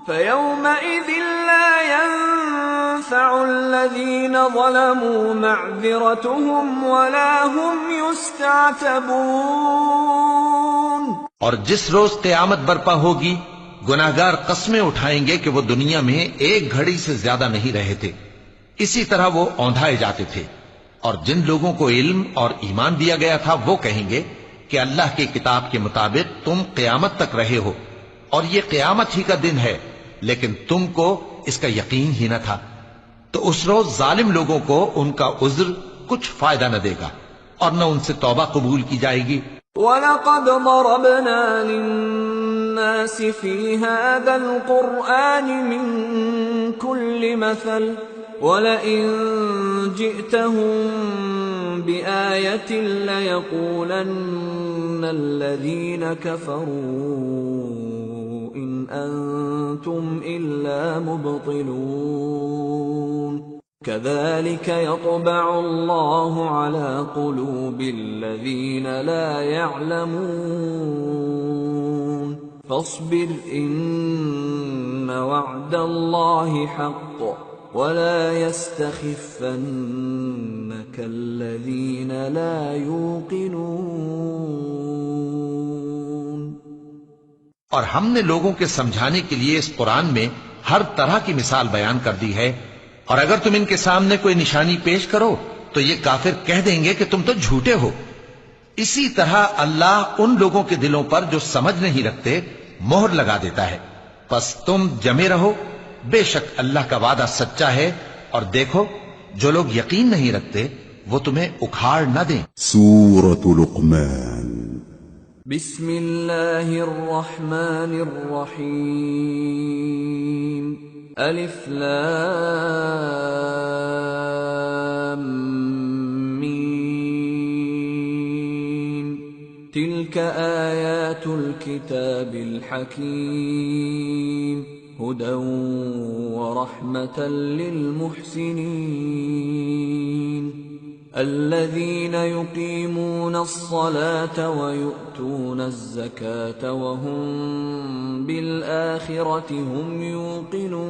فَيَوْمَئِذٍ لَا يَنفَعُ الَّذِينَ ظَلَمُوا مَعْذِرَتُهُمْ وَلَا هُمْ يُسْتَعْتَبُونَ۔ اور جس روز قیامت برپا ہوگی، گناہگار قسمیں اٹھائیں گے کہ وہ دنیا میں ایک گھڑی سے زیادہ نہیں رہے تھے، اسی طرح وہ اوندھائے جاتے تھے۔ اور جن لوگوں کو علم اور ایمان دیا گیا تھا وہ کہیں گے کہ اللہ کی کتاب کے مطابق تم قیامت تک رہے ہو، اور یہ قیامت ہی کا دن ہے، لیکن تم کو اس کا یقین ہی نہ تھا۔ تو اس روز ظالم لوگوں کو ان کا عذر کچھ فائدہ نہ دے گا، اور نہ ان سے توبہ قبول کی جائے گی۔ وَلَقَدْ ضَرَبْنَا لِلنَّاسِ فِي هَذَا الْقُرْآنِ مِنْ كُلِّ مَثَلٍ وَلَئِن جِئْتَهُمْ بِآيَةٍ لَيَقُولَنَّ الَّذِينَ كَفَرُوا إِنْ أَنْتُمْ إِلَّا مُبْطِلُونَ كَذَلِكَ يَطْبَعُ اللَّهُ عَلَى قُلُوبِ الَّذِينَ لَا يَعْلَمُونَ فَاصْبِرْ إِنَّ وَعْدَ اللَّهِ حَقٌّ وَلَا يَسْتَخِفَّنَّكَ الَّذِينَ لَا يُوقِنُونَ۔ اور ہم نے لوگوں کے سمجھانے کے لیے اس قرآن میں ہر طرح کی مثال بیان کر دی ہے، اور اگر تم ان کے سامنے کوئی نشانی پیش کرو تو یہ کافر کہہ دیں گے کہ تم تو جھوٹے ہو۔ اسی طرح اللہ ان لوگوں کے دلوں پر جو سمجھ نہیں رکھتے مہر لگا دیتا ہے۔ پس تم جمے رہو، بے شک اللہ کا وعدہ سچا ہے، اور دیکھو جو لوگ یقین نہیں رکھتے وہ تمہیں اکھاڑ نہ دیں۔ سورة لقمان۔ بسم اللہ الرحمن الرحیم۔ الف لام میم تلک آیات الكتاب الحکیم هدى ورحمة للمحسنين الذين يقيمون الصلاة ويؤتون الزكاة وهم بالآخرة هم يوقنون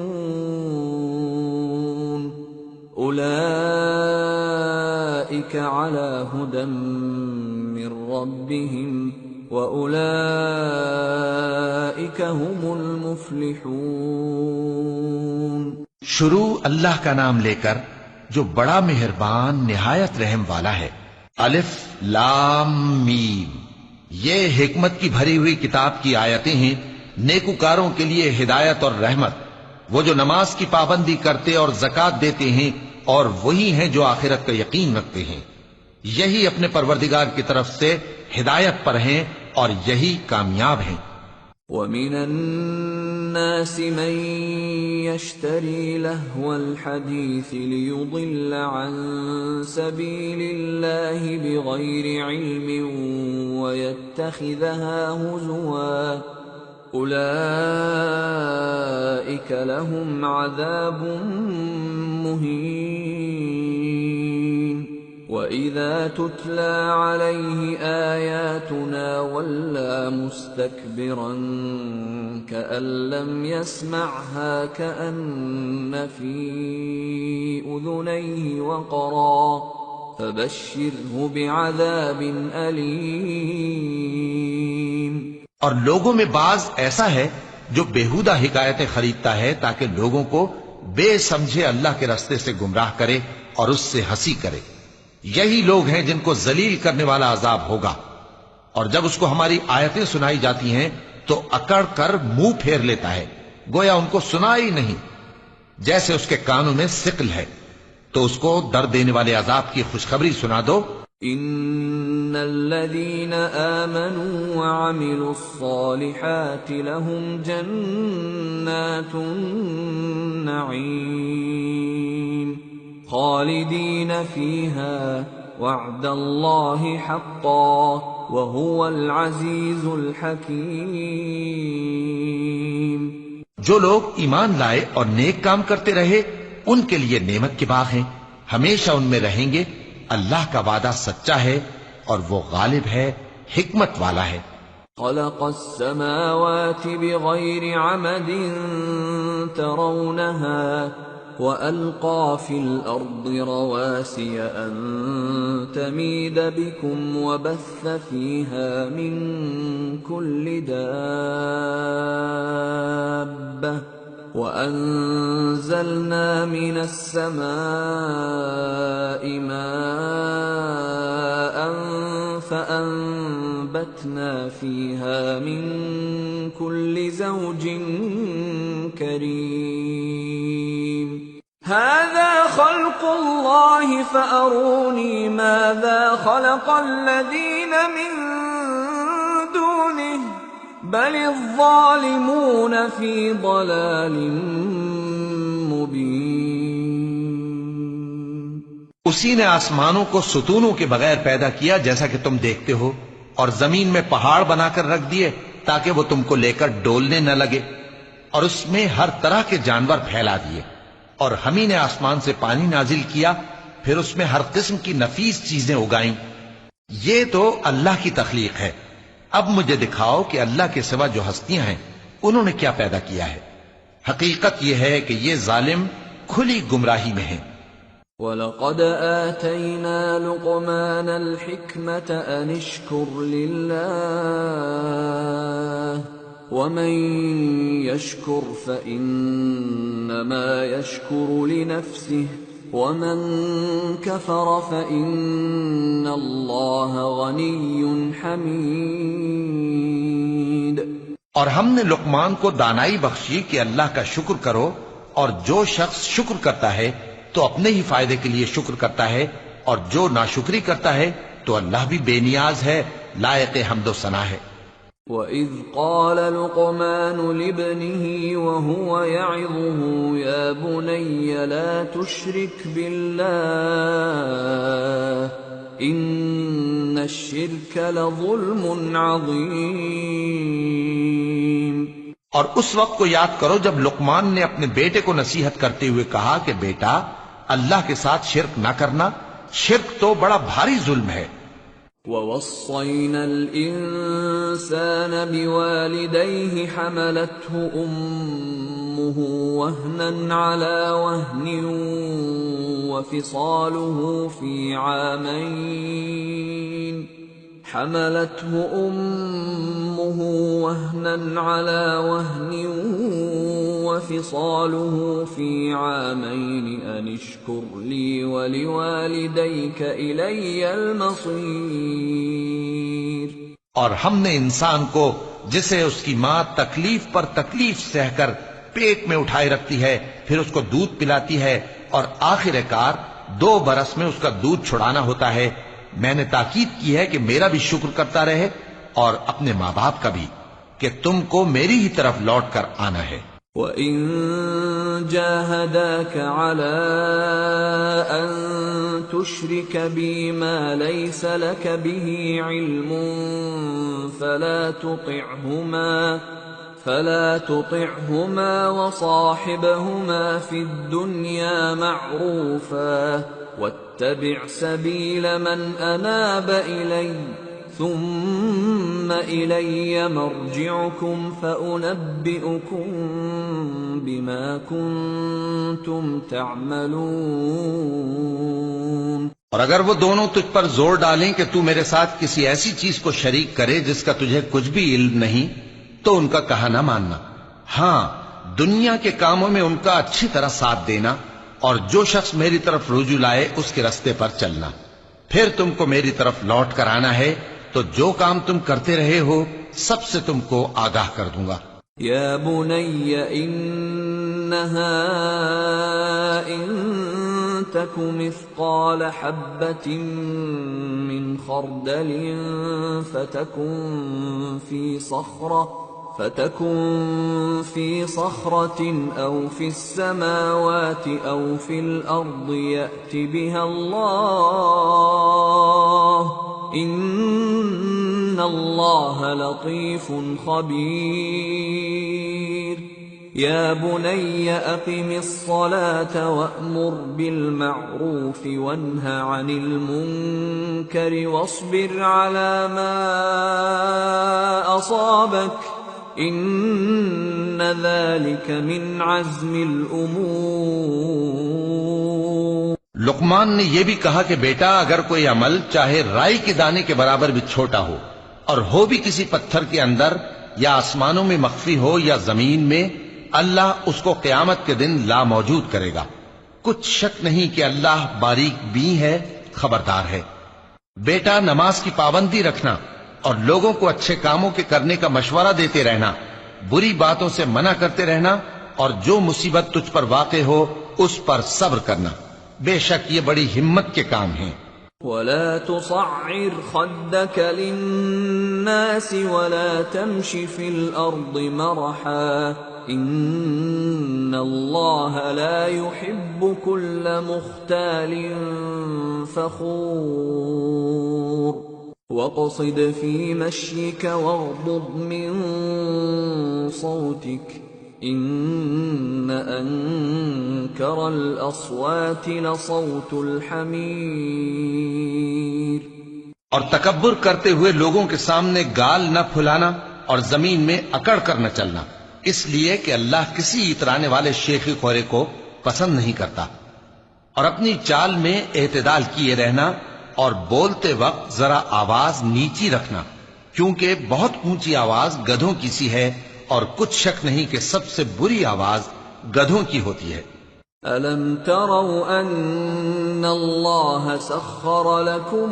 أولئك على هدى من ربهم وَأُولَئِكَ هُمُ الْمُفْلِحُونَ۔ شروع اللہ کا نام لے کر جو بڑا مہربان نہایت رحم والا ہے۔ الف لام میم، یہ حکمت کی بھری ہوئی کتاب کی آیتیں ہیں، نیکوکاروں کے لیے ہدایت اور رحمت، وہ جو نماز کی پابندی کرتے اور زکوٰۃ دیتے ہیں، اور وہی ہیں جو آخرت کا یقین رکھتے ہیں، یہی اپنے پروردگار کی طرف سے ہدایت پر ہیں اور یہی کامیاب ہیں۔ وَمِنَ النَّاسِ مَن يَشْتَرِي لَهْوَ الْحَدِيثِ لِيُضِلَّ عَن سَبِيلِ اللَّهِ بِغَيْرِ عِلْمٍ وَيَتَّخِذَهَا هُزُوًا أُولَئِكَ لَهُمْ عَذَابٌ مُهِينٌ وَإِذَا تُتْلَى عَلَيْهِ آيَاتُنَا وَلَّى مُسْتَكْبِرًا كَأَن لَّمْ يَسْمَعْهَا كَأَنَّ فِي أُذُنَيْهِ وَقْرًا فَبَشِّرْهُ بِعَذَابٍ أَلِيمٍ۔ اور لوگوں میں بعض ایسا ہے جو بیہودہ حکایتیں خریدتا ہے تاکہ لوگوں کو بے سمجھے اللہ کے راستے سے گمراہ کرے اور اس سے ہنسی کرے، یہی لوگ ہیں جن کو ذلیل کرنے والا عذاب ہوگا۔ اور جب اس کو ہماری آیتیں سنائی جاتی ہیں تو اکڑ کر منہ پھیر لیتا ہے، گویا ان کو سنا ہی نہیں، جیسے اس کے کانوں میں ثقل ہے۔ تو اس کو درد دینے والے عذاب کی خوشخبری سنا دو ان الذين آمنوا وعملوا الصالحات لهم جنات النعيم خالدين فيها وعد الله حقا وهو العزيز الحكيم۔ جو لوگ ایمان لائے اور نیک کام کرتے رہے ان کے لیے نعمت کے باغ ہیں، ہمیشہ ان میں رہیں گے۔ اللہ کا وعدہ سچا ہے اور وہ غالب ہے، حکمت والا ہے۔ خلق السماوات بغير عمد ترونها وألقى في الأرض رواسي أن تميد بكم وبث فيها من كل دابة وأنزلنا من السماء ماء فأنبتنا فيها من كل زوج كريم هذا خلق الله فأروني ماذا خلق الذين من دونه بل الظالمون فی ضلال مبین۔ اسی نے آسمانوں کو ستونوں کے بغیر پیدا کیا جیسا کہ تم دیکھتے ہو، اور زمین میں پہاڑ بنا کر رکھ دیے تاکہ وہ تم کو لے کر ڈولنے نہ لگے، اور اس میں ہر طرح کے جانور پھیلا دیے، اور ہم ہی نے آسمان سے پانی نازل کیا، پھر اس میں ہر قسم کی نفیس چیزیں اگائیں۔ یہ تو اللہ کی تخلیق ہے۔ اب مجھے دکھاؤ کہ اللہ کے سوا جو ہستیاں ہیں انہوں نے کیا پیدا کیا ہے۔ حقیقت یہ ہے کہ یہ ظالم کھلی گمراہی میں ہیں۔ وَلَقَدْ آتَيْنَا لُقْمَانَ الْحِكْمَةَ أَنِ اشْكُرْ لِلَّهِ وَمَنْ يَشْكُرْ فَإِنَّمَا يَشْكُرُ لِنَفْسِهِ وَمَنْ كَفَرَ فَإِنَّ اللَّهَ غَنِيٌّ حَمِيدٌ۔ اور ہم نے لقمان کو دانائی بخشی کہ اللہ کا شکر کرو، اور جو شخص شکر کرتا ہے تو اپنے ہی فائدے کے لیے شکر کرتا ہے، اور جو ناشکری کرتا ہے تو اللہ بھی بے نیاز ہے، لائق حمد و ثنا ہے۔ وَإِذْ قَالَ لُقْمَانُ لِابْنِهِ وَهُوَ يَعِظُهُ يَا بُنَيَّ لَا تُشْرِكْ بِاللَّهِ إِنَّ الشِّرْكَ لَظُلْمٌ عَظِيمٌ۔ اور اس وقت کو یاد کرو جب لقمان نے اپنے بیٹے کو نصیحت کرتے ہوئے کہا کہ بیٹا اللہ کے ساتھ شرک نہ کرنا، شرک تو بڑا بھاری ظلم ہے۔ وَوَصَّيْنَا الْإِنسَانَ بِوَالِدَيْهِ حَمَلَتْهُ أُمُّهُ وَهْنًا عَلَى وَهْنٍ وَفِصَالُهُ فِي عَامَيْنِ أَنِ اشْكُرْ لِي وَلِوَالِدَيْكَ إِلَيَّ الْمَصِيرُ۔ اور ہم نے انسان کو جسے اس کی ماں تکلیف پر تکلیف سہ کر پیٹ میں اٹھائے رکھتی ہے، پھر اس کو دودھ پلاتی ہے، اور آخر کار 2 برس میں اس کا دودھ چھڑانا ہوتا ہے، میں نے تاکید کی ہے کہ میرا بھی شکر کرتا رہے اور اپنے ماں باپ کا بھی، کہ تم کو میری ہی طرف لوٹ کر آنا ہے۔ وَإِن جَاهَدَاكَ عَلَىٰ أَن تُشْرِكَ بِي مَا لَيْسَ لَكَ بِهِ عِلْمٌ فَلَا تُطِعْهُمَا وَصَاحِبْهُمَا فِي الدُّنْيَا مَعْرُوفًا وَاتَّبِعْ سَبِيلَ مَنْ أَنَابَ إِلَيَّ ثُمَّ إِلَيَّ مَرْجِعُكُمْ فَأُنَبِّئُكُمْ بِمَا كُنْتُمْ تَعْمَلُونَ۔ اور اگر وہ دونوں تجھ پر زور ڈالیں کہ تو میرے ساتھ کسی ایسی چیز کو شریک کرے جس کا تجھے کچھ بھی علم نہیں، تو ان کا کہا نہ ماننا، ہاں دنیا کے کاموں میں ان کا اچھی طرح ساتھ دینا، اور جو شخص میری طرف رجوع لائے اس کے رستے پر چلنا، پھر تم کو میری طرف لوٹ کر آنا ہے، تو جو کام تم کرتے رہے ہو سب سے تم کو آگاہ کر دوں گا۔ یا بنی انہا ان تك مثقال حبة من خردل فتكن في صخرة أو في السماوات أو في الأرض يأت بها الله إن الله لطيف خبير يا بني أقم الصلاة وأمر بالمعروف وانه عن المنكر واصبر على ما أصابك إن ذلك من عزم الأمور۔ لقمان نے یہ بھی کہا کہ بیٹا اگر کوئی عمل چاہے رائی کے دانے کے برابر بھی چھوٹا ہو اور ہو بھی کسی پتھر کے اندر یا آسمانوں میں مخفی ہو یا زمین میں، اللہ اس کو قیامت کے دن لا موجود کرے گا۔ کچھ شک نہیں کہ اللہ باریک بین ہے، خبردار ہے۔ بیٹا نماز کی پابندی رکھنا اور لوگوں کو اچھے کاموں کے کرنے کا مشورہ دیتے رہنا، بری باتوں سے منع کرتے رہنا، اور جو مصیبت تجھ پر واقع ہو اس پر صبر کرنا، بے شک یہ بڑی ہمت کے کام ہیں۔ ولا تصعر خدك للناس ولا تمش في الأرض مرحا إن الله لا يحب كل مختال فخور واقصد في مشيك واغضض من صوتك إن أنكر الأصوات لصوت الحمير۔ اور تکبر کرتے ہوئے لوگوں کے سامنے گال نہ پھلانا اور زمین میں اکڑ کر نہ چلنا، اس لیے کہ اللہ کسی اترانے والے شیخی خورے کو پسند نہیں کرتا۔ اور اپنی چال میں اعتدال کیے رہنا اور بولتے وقت ذرا آواز نیچی رکھنا، کیونکہ بہت اونچی آواز گدھوں کی سی ہے، اور کچھ شک نہیں کہ سب سے بری آواز گدھوں کی ہوتی ہے۔ أَلَمْ تَرَوْا أَنَّ اللَّهَ سَخَّرَ لَكُم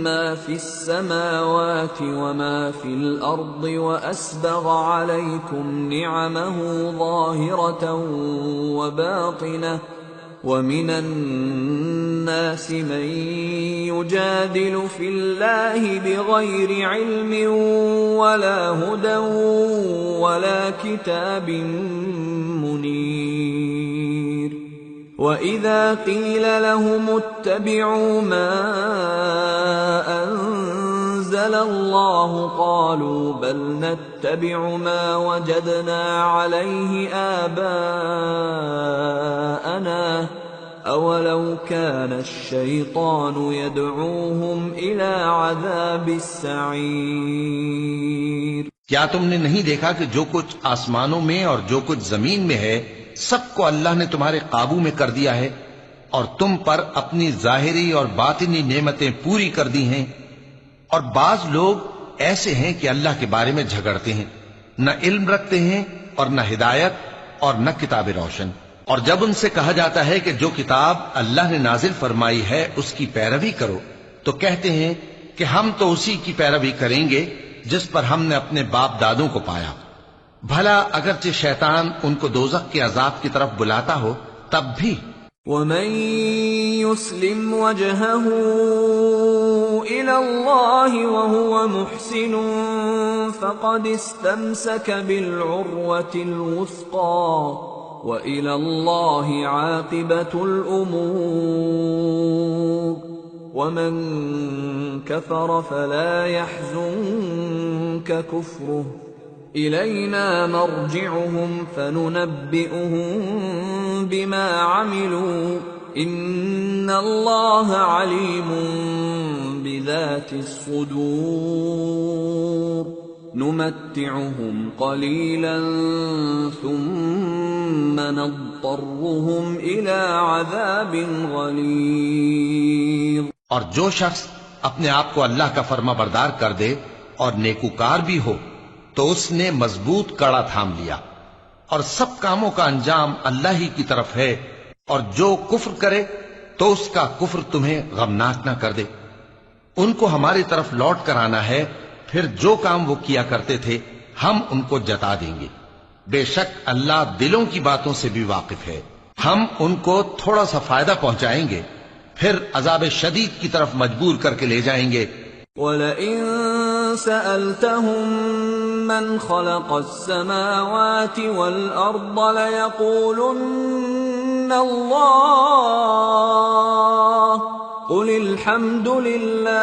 مَّا فِي السَّمَاوَاتِ وَمَا فِي الْأَرْضِ وَأَسْبَغَ عَلَيْكُمْ نِعَمَهُ ظَاهِرَةً وَبَاطِنَةً وَمِنَ النَّاسِ مَن يُجَادِلُ فِي اللَّهِ بِغَيْرِ عِلْمٍ وَلَا هُدًى وَلَا كِتَابٍ مُنِيرٍ وَإِذَا قِيلَ لَهُمُ اتَّبِعُوا مَا أَنزَلَ اللَّهُ قَالُوا بَلْ نَتَّبِعُ مَا وَجَدْنَا عَلَيْهِ آبَاءَنَا أَوَلَوْ كَانَ الشَّيْطَانُ يَدْعُوهُمْ إِلَى عَذَابِ السَّعِيرِ۔ کیا تم نے نہیں دیکھا کہ جو کچھ آسمانوں میں اور جو کچھ زمین میں ہے سب کو اللہ نے تمہارے قابو میں کر دیا ہے، اور تم پر اپنی ظاہری اور باطنی نعمتیں پوری کر دی ہیں، اور بعض لوگ ایسے ہیں کہ اللہ کے بارے میں جھگڑتے ہیں، نہ علم رکھتے ہیں اور نہ ہدایت اور نہ کتاب روشن۔ اور جب ان سے کہا جاتا ہے کہ جو کتاب اللہ نے نازل فرمائی ہے اس کی پیروی کرو، تو کہتے ہیں کہ ہم تو اسی کی پیروی کریں گے جس پر ہم نے اپنے باپ دادوں کو پایا۔ بھلا اگرچہ شیطان ان کو دوزخ کے عذاب کی طرف بلاتا ہو تب بھی۔ وَمَن يُسْلِمْ وَجْهَهُ إِلَى اللَّهِ وَهُوَ مُحْسِنٌ فَقَدِ اسْتَمْسَكَ بِالْعُرْوَةِ الْوُثْقَى وَإِلَى اللَّهِ عَاقِبَةُ الْأُمُورِ وَمَن كَفَرَ فَلَا يَحْزُنكَ كُفْرُهُ إِلَيْنَا مَرْجِعُهُمْ فَنُنَبِّئُهُم بِمَا عَمِلُوا إِنَّ اللَّهَ عَلِيمٌ بِذَاتِ الصُّدُورِ نُمَتِّعُهُمْ قَلِيلًا ثُمَّ نَضْطَرُّهُمْ إِلَى عَذَابٍ غَلِيظٍ۔ اور جو شخص اپنے آپ کو اللہ کا فرما بردار کر دے اور نیکوکار بھی ہو تو اس نے مضبوط کڑا تھام لیا، اور سب کاموں کا انجام اللہ ہی کی طرف ہے، اور جو کفر کرے تو اس کا کفر تمہیں غمناک نہ کر دے۔ ان کو ہماری طرف لوٹ کر آنا ہے، پھر جو کام وہ کیا کرتے تھے ہم ان کو جتا دیں گے۔ بے شک اللہ دلوں کی باتوں سے بھی واقف ہے۔ ہم ان کو تھوڑا سا فائدہ پہنچائیں گے، پھر عذاب شدید کی طرف مجبور کر کے لے جائیں گے۔ وَلَئِن سَأَلْتَهُم مَّنْ خَلَقَ السَّمَاوَاتِ وَالْأَرْضَ لَيَقُولُنَّ اللَّهُ قُلِ الْحَمْدُ لِلَّهِ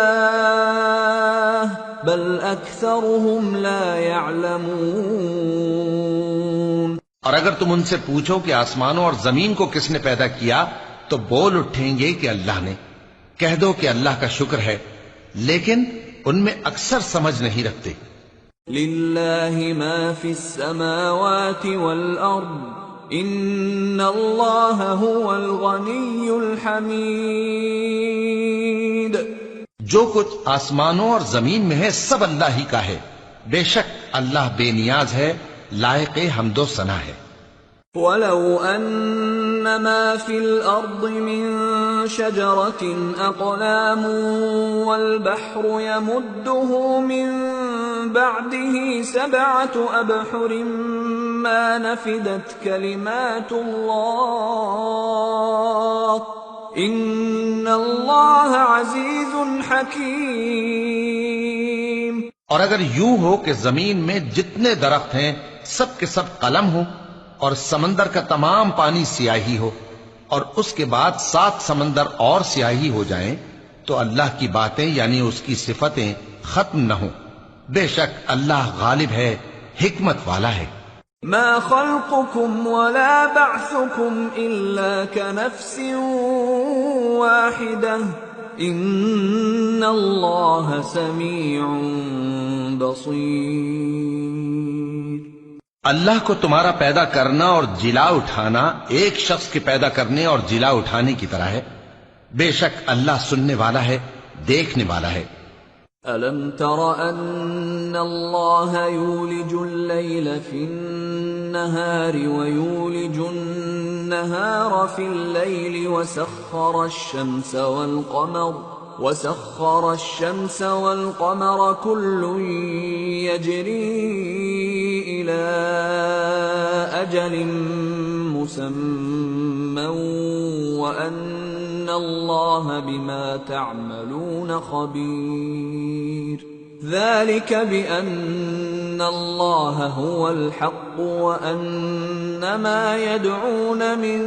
بَلْ أَكْثَرُهُمْ لَا يَعْلَمُونَ۔ اور اگر تم ان سے پوچھو کہ آسمانوں اور زمین کو کس نے پیدا کیا تو بول اٹھیں گے کہ اللہ نے۔ کہہ دو کہ اللہ کا شکر ہے، لیکن ان میں اکثر سمجھ نہیں رکھتے۔ لِلَّهِ مَا فِي السَّمَاوَاتِ وَالْأَرْضِ إِنَّ اللَّهَ هُوَ الْغَنِيُّ الْحَمِيدُ۔ جو کچھ آسمانوں اور زمین میں ہے سب اللہ ہی کا ہے، بے شک اللہ بے نیاز ہے، لائق حمد و ثنا ہے۔ وَلَوْ أَنَّ مَا فِي الْأَرْضِ مِن شَجَرَةٍ أَقْلَامٌ وَالْبَحْرُ يَمُدُّهُ مِن بَعْدِهِ سَبْعَةُ أَبْحُرٍ مَّا نَفِدَتْ كَلِمَاتُ اللَّهِ إِنَّ اللَّهَ عَزِيزٌ حَكِيمٌ۔ اور اگر یوں ہو کہ زمین میں جتنے درخت ہیں سب کے سب قلم ہو، اور سمندر کا تمام پانی سیاہی ہو، اور اس کے بعد 7 سمندر اور سیاہی ہو جائیں، تو اللہ کی باتیں یعنی اس کی صفتیں ختم نہ ہوں۔ بے شک اللہ غالب ہے، حکمت والا ہے۔ ما خلقكم ولا بعثكم إلا كنفس واحدة إن الله سميع بصير۔ اللہ کو تمہارا پیدا کرنا اور جلا اٹھانا ایک شخص کے پیدا کرنے اور جلا اٹھانے کی طرح ہے، بے شک اللہ سننے والا ہے، دیکھنے والا ہے۔ أَلَمْ تَرَ أَنَّ اللَّهَ يُولِجُ اللَّيْلَ فِي النَّهَارِ وَيُولِجُ النَّهَارَ فِي اللَّيْلِ وَسَخَّرَ الشَّمْسَ وَالْقَمَرَ كُلٌّ يَجْرِي إِلَى أَجَلٍ مُّسَمًّى وَأَنَّ اللَّهَ بِمَا تَعْمَلُونَ خَبِيرٌ۔ ذَلِكَ بِأَنَّ اللَّهَ هُوَ الْحَقُّ وَأَنَّ مَا يَدْعُونَ مِن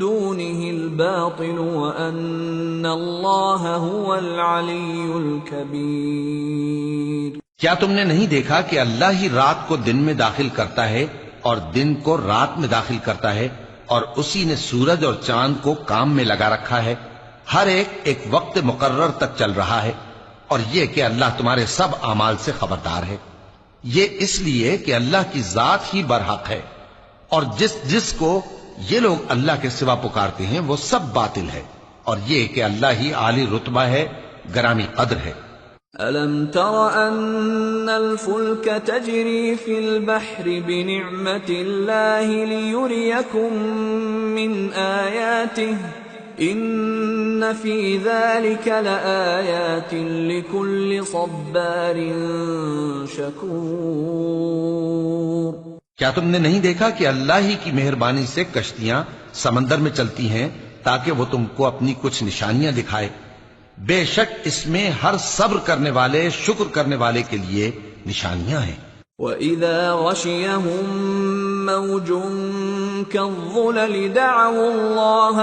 دُونِهِ الْبَاطِلُ وَأَنَّ اللَّهَ هُوَ الْعَلِيُّ الْكَبِيرُ۔ کیا تم نے نہیں دیکھا کہ اللہ ہی رات کو دن میں داخل کرتا ہے اور دن کو رات میں داخل کرتا ہے، اور اسی نے سورج اور چاند کو کام میں لگا رکھا ہے، ہر ایک وقت مقرر تک چل رہا ہے، اور یہ کہ اللہ تمہارے سب اعمال سے خبردار ہے۔ یہ اس لیے کہ اللہ کی ذات ہی برحق ہے، اور جس کو یہ لوگ اللہ کے سوا پکارتے ہیں وہ سب باطل ہے، اور یہ کہ اللہ ہی عالی رتبہ ہے، گرامی قدر ہے۔ أَلَمْ تَرَ أَنَّ الْفُلْكَ تَجْرِي فِي الْبَحْرِ بِنِعْمَةِ اللَّهِ لِيُرِيَكُم مِّنْ آيَاتِهِ إِنَّ فِي ذَلِكَ لَآيَاتٍ لِكُلِّ صَبَّارٍ شَكُورٍ۔ کیا تم نے نہیں دیکھا کہ اللہ ہی کی مہربانی سے کشتیاں سمندر میں چلتی ہیں تاکہ وہ تم کو اپنی کچھ نشانیاں دکھائے؟ بے شک اس میں ہر صبر کرنے والے، شکر کرنے والے کے لیے نشانیاں ہیں۔ وَإِذَا غَشِيَهُم مَّوْجٌ كَالظُّلَلِ دَعَوُا اللَّهَ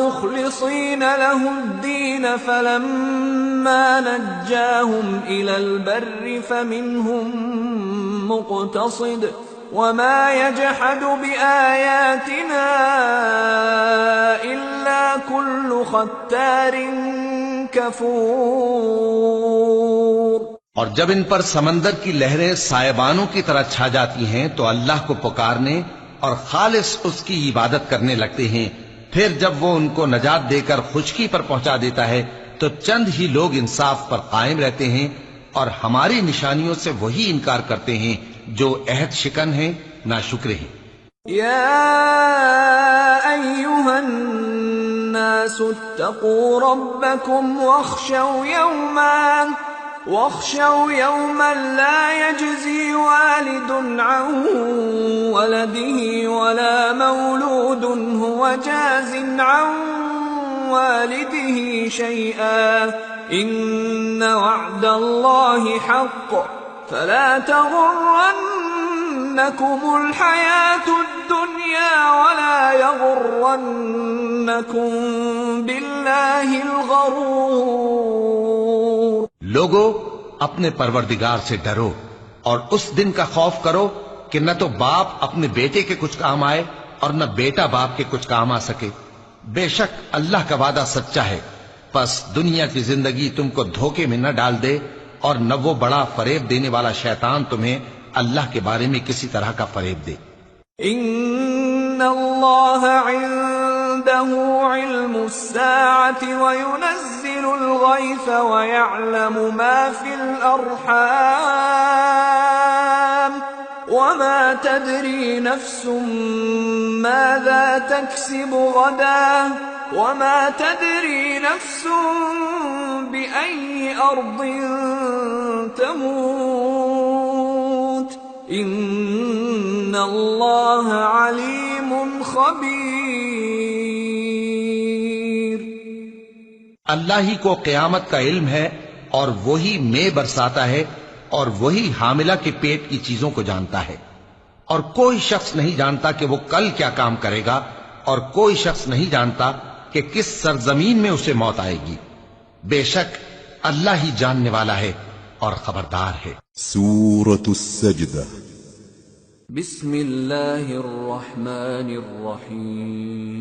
مُخْلِصِينَ لَهُ الدِّينَ فَلَمَّا نَجَّاهُمْ إِلَى الْبَرِّ فَمِنْهُم مُّقْتَصِدٌ وَمَا يَجْحَدُ بِآيَاتِنَا إِلَّا كُلُّ خَتَّارٍ كَفُورٍ۔ اور جب ان پر سمندر کی لہریں سائبانوں کی طرح چھا جاتی ہیں تو اللہ کو پکارنے اور خالص اس کی عبادت کرنے لگتے ہیں، پھر جب وہ ان کو نجات دے کر خشکی پر پہنچا دیتا ہے تو چند ہی لوگ انصاف پر قائم رہتے ہیں، اور ہماری نشانیوں سے وہی انکار کرتے ہیں جو عہد شکن ہیں، ناشکرے ہیں۔ یا ایھا الناس اتقوا ربکم واخشوا واخشوا يوما لا يجزي والد عن ولده ولا مولود هو جاز عن والده شيئا إن وعد الله حق فلا تغرنكم الحياة الدنيا ولا يغرنكم بالله الغرور. لوگو اپنے پروردگار سے ڈرو اور اس دن کا خوف کرو کہ نہ تو باپ اپنے بیٹے کے کچھ کام آئے اور نہ بیٹا باپ کے کچھ کام آ سکے. بے شک اللہ کا وعدہ سچا ہے، پس دنیا کی زندگی تم کو دھوکے میں نہ ڈال دے اور نہ وہ بڑا فریب دینے والا شیطان تمہیں اللہ کے بارے میں کسی طرح کا فریب دے. ان اللہ عنده علم الساعة وينزل الغيث ويعلم ما في الأرحام وما تدري نفس ماذا تكسب غدا وما تدري نفس بأي أرض تموت ان اللہ علیم خبیر. اللہ ہی کو قیامت کا علم ہے اور وہی مے برساتا ہے اور وہی حاملہ کے پیٹ کی چیزوں کو جانتا ہے، اور کوئی شخص نہیں جانتا کہ وہ کل کیا کام کرے گا، اور کوئی شخص نہیں جانتا کہ کس سرزمین میں اسے موت آئے گی. بے شک اللہ ہی جاننے والا ہے اور خبردار ہے. سورة السجدہ. بسم اللہ الرحمن الرحیم.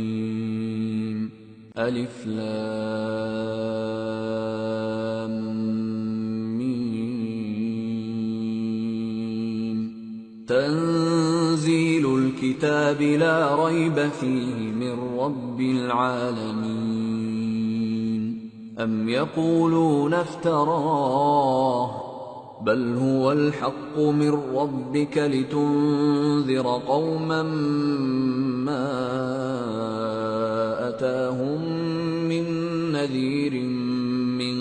الف لام میم. تنزیل الكتاب لا ریب فیہ من رب العالمین. ام یقولون افتراہ بل هو الحق من ربك لتنذر قوما ما أتاهم من نذير من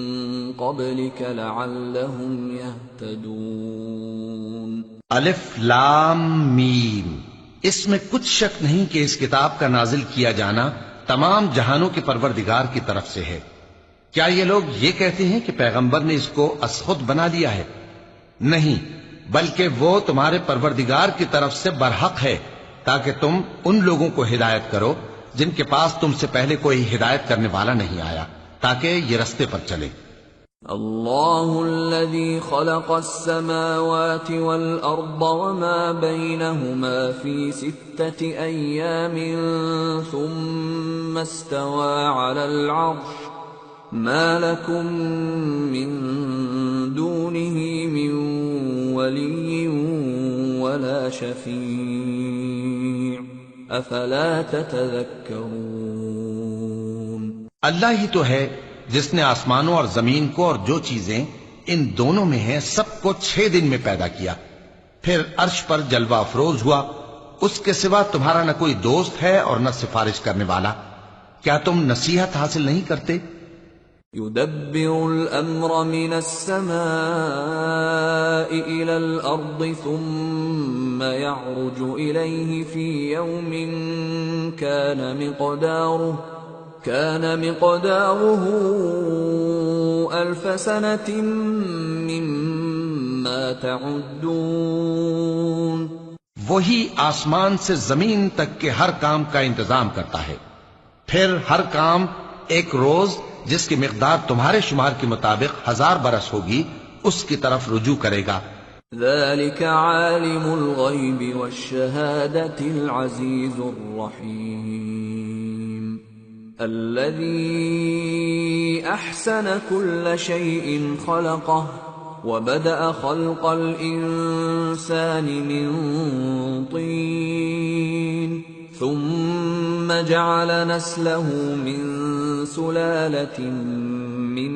قبلك لعلهم يهتدون. الف لام میم. اس میں کچھ شک نہیں کہ اس کتاب کا نازل کیا جانا تمام جہانوں کے پروردگار کی طرف سے ہے. کیا یہ لوگ یہ کہتے ہیں کہ پیغمبر نے اس کو از خود بنا لیا ہے؟ نہیں، بلکہ وہ تمہارے پروردگار کی طرف سے برحق ہے تاکہ تم ان لوگوں کو ہدایت کرو جن کے پاس تم سے پہلے کوئی ہدایت کرنے والا نہیں آیا، تاکہ یہ رستے پر چلے. اللہ الذي خلق السماوات والأرض وما بينهما في 6 أيام ثم استوى على العرش ما لكم من دونه من ولي ولا شفيع افلا تتذكرون. اللہ ہی تو ہے جس نے آسمانوں اور زمین کو اور جو چیزیں ان دونوں میں ہیں سب کو 6 دن میں پیدا کیا، پھر عرش پر جلوہ افروز ہوا. اس کے سوا تمہارا نہ کوئی دوست ہے اور نہ سفارش کرنے والا. کیا تم نصیحت حاصل نہیں کرتے؟ يدبر الأمر من السماء إلى الأرض ثم يعرج إليه في يوم كان مقداره 1000 سنة مما تعدون. وہی آسمان سے زمین تک کے ہر کام کا انتظام کرتا ہے، پھر ہر کام ایک روز جس کی مقدار تمہارے شمار کے مطابق 1000 برس ہوگی اس کی طرف رجوع کرے گا. ذلك عالم الغیب والشہادة العزیز الرحیم. الذي احسن كل شيء خلقه وبدأ خلق الانسان من طين ثم جعل نسله من سلالة من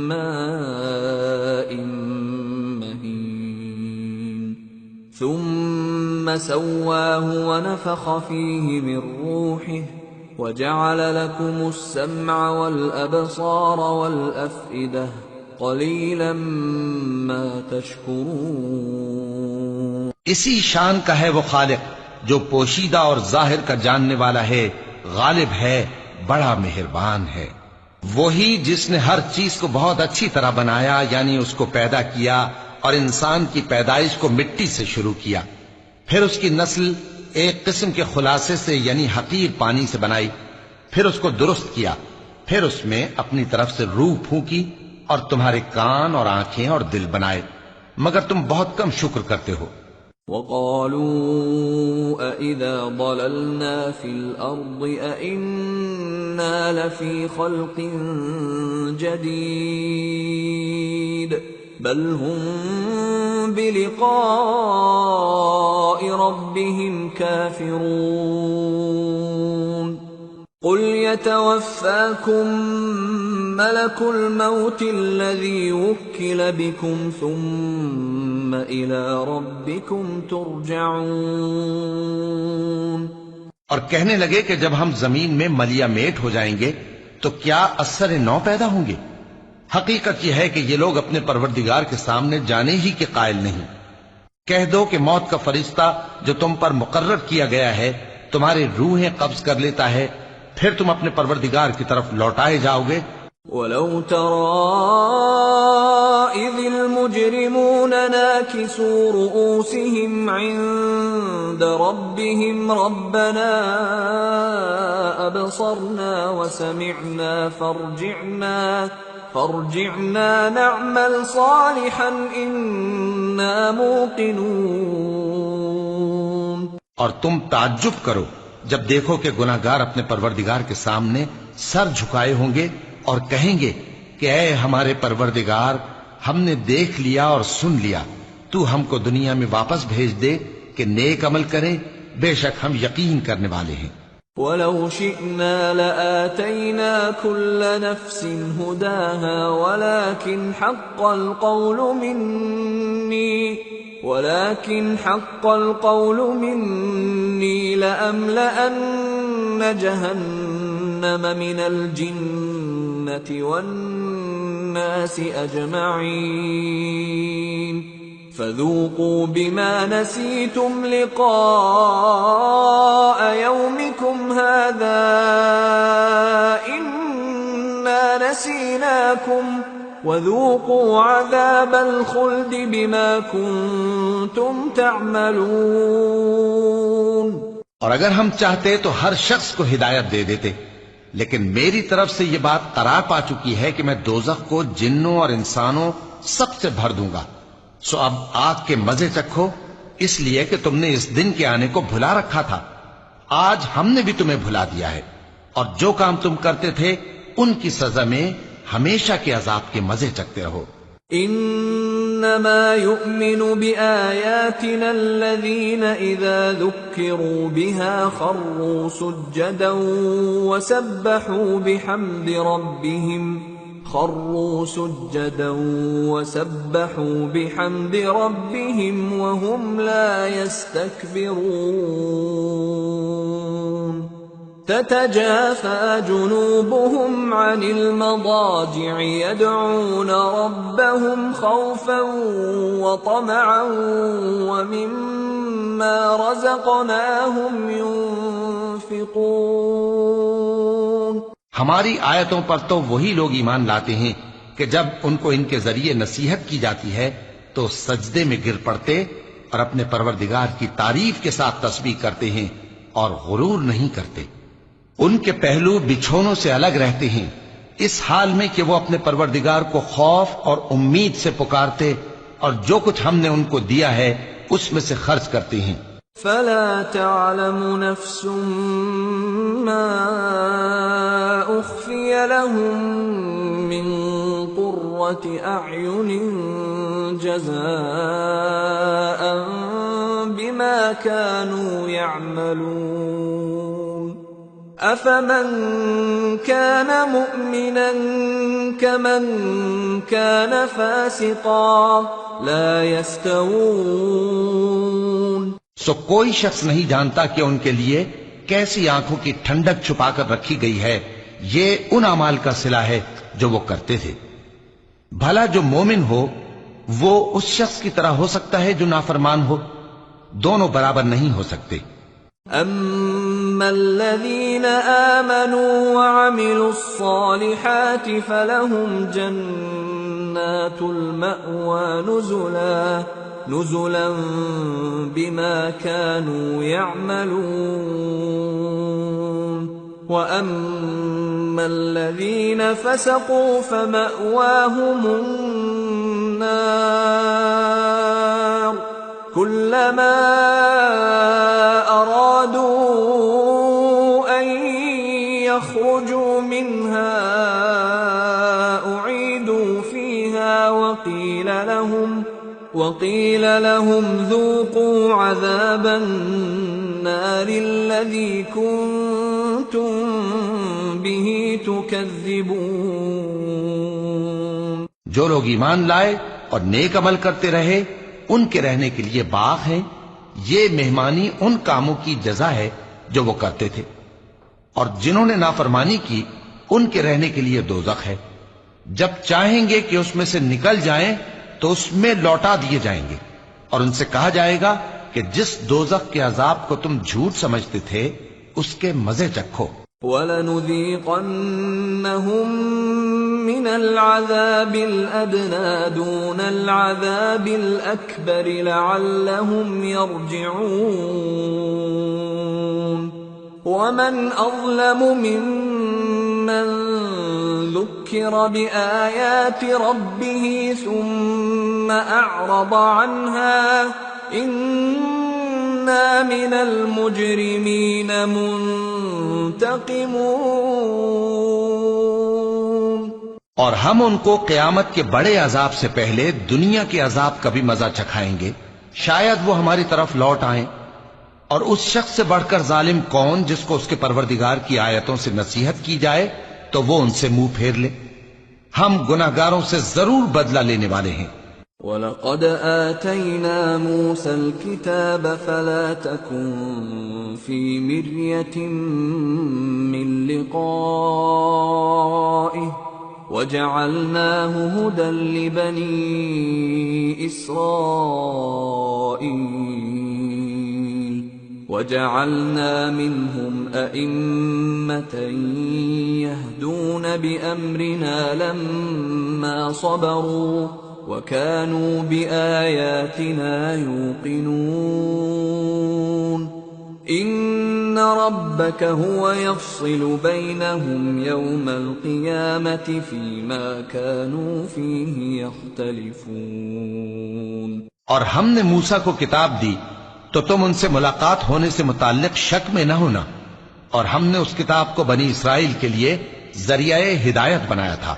ماء مهين ثم سواه ونفخ فيه من روحه وجعل لكم السمع والأبصار والأفئدة قلیلا ما تشکرون. اسی شان کا ہے وہ خالق جو پوشیدہ اور ظاہر کا جاننے والا ہے، غالب ہے، بڑا مہربان ہے. وہی جس نے ہر چیز کو بہت اچھی طرح بنایا، یعنی اس کو پیدا کیا اور انسان کی پیدائش کو مٹی سے شروع کیا، پھر اس کی نسل ایک قسم کے خلاصے سے یعنی حقیر پانی سے بنائی، پھر اس کو درست کیا، پھر اس میں اپنی طرف سے روح پھونکی اور تمہارے کان اور آنکھیں اور دل بنائے، مگر تم بہت کم شکر کرتے ہو. وَقَالُوا أَإِذَا ضَلَلْنَا فِي الْأَرْضِ أَإِنَّا لَفِي خَلْقٍ جَدِيدٍ بَلْ هُمْ بِلِقَاءِ رَبِّهِمْ كَافِرُونَ. قُلْ يَتَوَفَّاكُمْ مَلَكُ الْمَوْتِ الَّذِي وُكِّلَ بِكُمْ ثُمَّ إِلَى رَبِّكُمْ تُرْجَعُونَ. اور کہنے لگے کہ جب ہم زمین میں ملیا میٹ ہو جائیں گے تو کیا اثر نو پیدا ہوں گے؟ حقیقت یہ ہے کہ یہ لوگ اپنے پروردگار کے سامنے جانے ہی کے قائل نہیں. کہہ دو کہ موت کا فرشتہ جو تم پر مقرر کیا گیا ہے تمہاری روحیں قبض کر لیتا ہے، پھر تم اپنے پروردگار کی طرف لوٹائے جاؤ گے. وَلَوْ تَرَىٰ إِذِ الْمُجْرِمُونَ نَاكِسُو رُءُوسِهِمْ عِندَ رَبِّهِمْ رَبَّنَا أَبْصَرْنَا وَسَمِعْنَا فَارْجِعْنَا نَعْمَلْ صَالِحًا إِنَّا مُوقِنُونَ. اور تم تعجب کرو جب دیکھو کہ گناہگار اپنے پروردگار کے سامنے سر جھکائے ہوں گے اور کہیں گے کہ اے ہمارے پروردگار، ہم نے دیکھ لیا اور سن لیا، تو ہم کو دنیا میں واپس بھیج دے کہ نیک عمل کریں، بے شک ہم یقین کرنے والے ہیں. وَلَوْ شِئْنَا لَآتَيْنَا كُلَّ نَفْسٍ هُدَاهَا وَلَكِنْ حَقَّ الْقَوْلُ مِنِّي لَأَمْلَأَنَّ جَهَنَّمَ مِنَ الْجِنَّةِ وَالنَّاسِ أَجْمَعِينَ. فَذُوقُوا بِمَا نَسِيتُمْ لِقَاءَ يَوْمِكُمْ هَذَا إِنَّا نَسِينَاكُمْ وَذُوقُوا عَذَابَ الْخُلْدِ بِمَا كُنتُمْ تَعْمَلُونَ. اور اگر ہم چاہتے تو ہر شخص کو ہدایت دے دیتے، لیکن میری طرف سے یہ بات قرار پا چکی ہے کہ میں دوزخ کو جنوں اور انسانوں سب سے بھر دوں گا. سو اب آگ کے مزے چکھو، اس لیے کہ تم نے اس دن کے آنے کو بھلا رکھا تھا. آج ہم نے بھی تمہیں بھلا دیا ہے، اور جو کام تم کرتے تھے ان کی سزا میں ہمیشہ کے عذاب کے مزے چکتے رہو. انما يؤمن بآياتنا الذين اذا ذكروا بها خروا سجدا وسبحوا بحمد ربهم وهم لا يستكبرون. تتجافى جنوبهم عن المضاجع يدعون ربهم خوفا وطمعا ومما رزقناهم ينفقون. ہماری آیتوں پر تو وہی لوگ ایمان لاتے ہیں کہ جب ان کو ان کے ذریعے نصیحت کی جاتی ہے تو سجدے میں گر پڑتے اور اپنے پروردگار کی تعریف کے ساتھ تسبیح کرتے ہیں اور غرور نہیں کرتے. ان کے پہلو بچھونوں سے الگ رہتے ہیں، اس حال میں کہ وہ اپنے پروردگار کو خوف اور امید سے پکارتے اور جو کچھ ہم نے ان کو دیا ہے اس میں سے خرچ کرتے ہیں. فلا تعلم نفس ما اخفي لهم من قرة اعين جزاء بما كانوا يعملون. افمن كان مؤمنا كمن كان فاسقا لا يستوون. سو کوئی شخص نہیں جانتا کہ ان کے لیے کیسی آنکھوں کی ٹھنڈک چھپا کر رکھی گئی ہے، یہ ان اعمال کا صلہ ہے جو وہ کرتے تھے. بھلا جو مومن ہو وہ اس شخص کی طرح ہو سکتا ہے جو نافرمان ہو؟ دونوں برابر نہیں ہو سکتے۔ أما الذين آمنوا وعملوا الصالحات فلهم جنات المأوى نزلا بما كانوا يعملون وأما الذين فسقوا فمأواهم النار كلما أرادوا أن يخرجوا منها أعيدوا فيها وقيل لهم ذوقوا عذاب النار الذي كنتم به تكذبون۔ جو لوگ ایمان لائے اور نیک عمل کرتے رہے ان کے رہنے کے لیے باغ ہیں، یہ مہمانی ان کاموں کی جزا ہے جو وہ کرتے تھے، اور جنہوں نے نافرمانی کی ان کے رہنے کے لیے دوزخ ہے، جب چاہیں گے کہ اس میں سے نکل جائیں تو اس میں لوٹا دیے جائیں گے، اور ان سے کہا جائے گا کہ جس دوزخ کے عذاب کو تم جھوٹ سمجھتے تھے اس کے مزے چکھو۔ وَلَنُذِيقَنَّهُم مِّنَ الْعَذَابِ الْأَدْنَىٰ دُونَ الْعَذَابِ الْأَكْبَرِ لَعَلَّهُمْ يَرْجِعُونَ وَمَنْ أَظْلَمُ مِمَّن ذُكِّرَ بِآيَاتِ رَبِّهِ ثُمَّ أَعْرَضَ عَنْهَا إِنَّا مِنَ الْمُجْرِمِينَ مُنْتَقِمُونَ۔ اور ہم ان کو قیامت کے بڑے عذاب سے پہلے دنیا کے عذاب کا بھی مزہ چکھائیں گے، شاید وہ ہماری طرف لوٹ آئیں۔ اور اس شخص سے بڑھ کر ظالم کون جس کو اس کے پروردگار کی آیتوں سے نصیحت کی جائے تو وہ ان سے منہ پھیر لے؟ ہم گناہگاروں سے ضرور بدلہ لینے والے ہیں۔ وَلَقَدْ آتَيْنَا مُوسَى الْكِتَابَ فَلَا تَكُنْ فِي مِرْيَةٍ مِّن لِقَائِهِ وَجَعَلْنَاهُ هُدًى لِبَنِي إِسْرَائِيلَ وَجَعَلْنَا مِنْهُمْ أَئِمَّةً يَهْدُونَ بِأَمْرِنَا لَمَّا صَبَرُوا وَكَانُوا بِآيَاتِنَا يُوقِنُونَ۔ إِنَّ رَبَّكَ هُوَ يَفْصِلُ بَيْنَهُمْ يَوْمَ الْقِيَامَةِ فِيمَا كَانُوا فِيهِ يَخْتَلِفُونَ۔ اور ہم نے موسیٰ کو کتاب دی تو تم ان سے ملاقات ہونے سے متعلق شک میں نہ ہونا، اور ہم نے اس کتاب کو بنی اسرائیل کے لیے ذریعہ ہدایت بنایا تھا،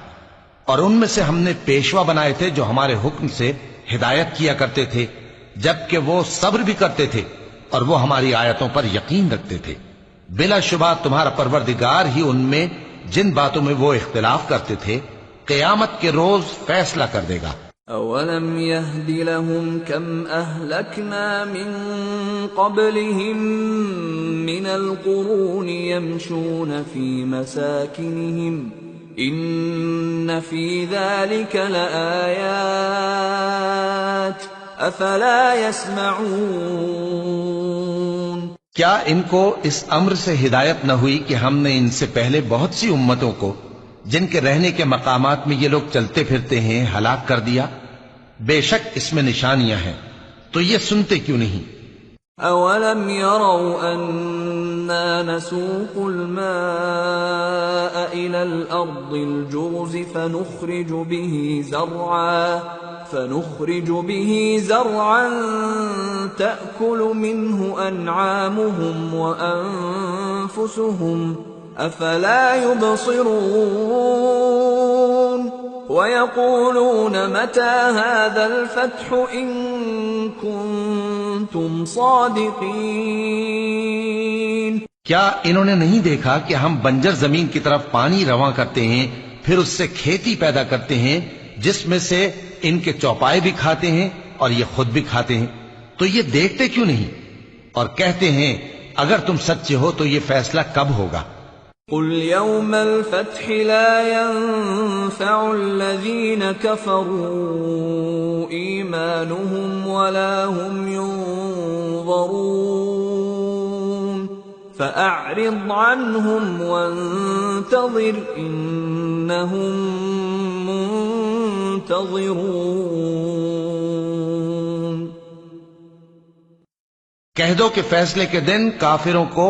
اور ان میں سے ہم نے پیشوا بنائے تھے جو ہمارے حکم سے ہدایت کیا کرتے تھے، جبکہ وہ صبر بھی کرتے تھے اور وہ ہماری آیتوں پر یقین رکھتے تھے۔ بلا شبہ تمہارا پروردگار ہی ان میں جن باتوں میں وہ اختلاف کرتے تھے قیامت کے روز فیصلہ کر دے گا۔ أَوَلَمْ يَهْدِ لَهُمْ كَمْ أَهْلَكْنَا مِنْ قَبْلِهِمْ مِنَ الْقُرُونِ يَمْشُونَ فِي مَسَاكِنِهِمْ إِنَّ فِي ذَلِكَ لَآيَاتٍ أَفَلَا يَسْمَعُونَ۔ کیا ان کو اس امر سے ہدایت نہ ہوئی کہ ہم نے ان سے پہلے بہت سی امتوں کو جن کے رہنے کے مقامات میں یہ لوگ چلتے پھرتے ہیں ہلاک کر دیا؟ بے شک اس میں نشانیاں ہیں، تو یہ سنتے کیوں نہیں؟ أَوَلَمْ يَرَوْا أَنَّا نَسُوقُ الْمَاءَ إِلَى الْأَرْضِ الْجُرُزِ فَنُخْرِجُ بِهِ زَرْعًا تَأْكُلُ مِنْهُ أَنْعَامُهُمْ وَأَنْفُسُهُمْ أَفَلَا يُبْصِرُونَ وَيَقُولُونَ مَتَى هَذَا الْفَتْحُ إِن كُنتُمْ صَادِقِينَ۔ کیا انہوں نے نہیں دیکھا کہ ہم بنجر زمین کی طرف پانی رواں کرتے ہیں، پھر اس سے کھیتی پیدا کرتے ہیں جس میں سے ان کے چوپائے بھی کھاتے ہیں اور یہ خود بھی کھاتے ہیں؟ تو یہ دیکھتے کیوں نہیں اور کہتے ہیں اگر تم سچے ہو تو یہ فیصلہ کب ہوگا؟ قل يوم الفتح لا ينفع الذين كفروا إيمانهم ولا هم ينظرون فأعرض عنهم وانتظر إنهم منتظرون۔ کہہ دو کہ فیصلے کے دن کافروں کو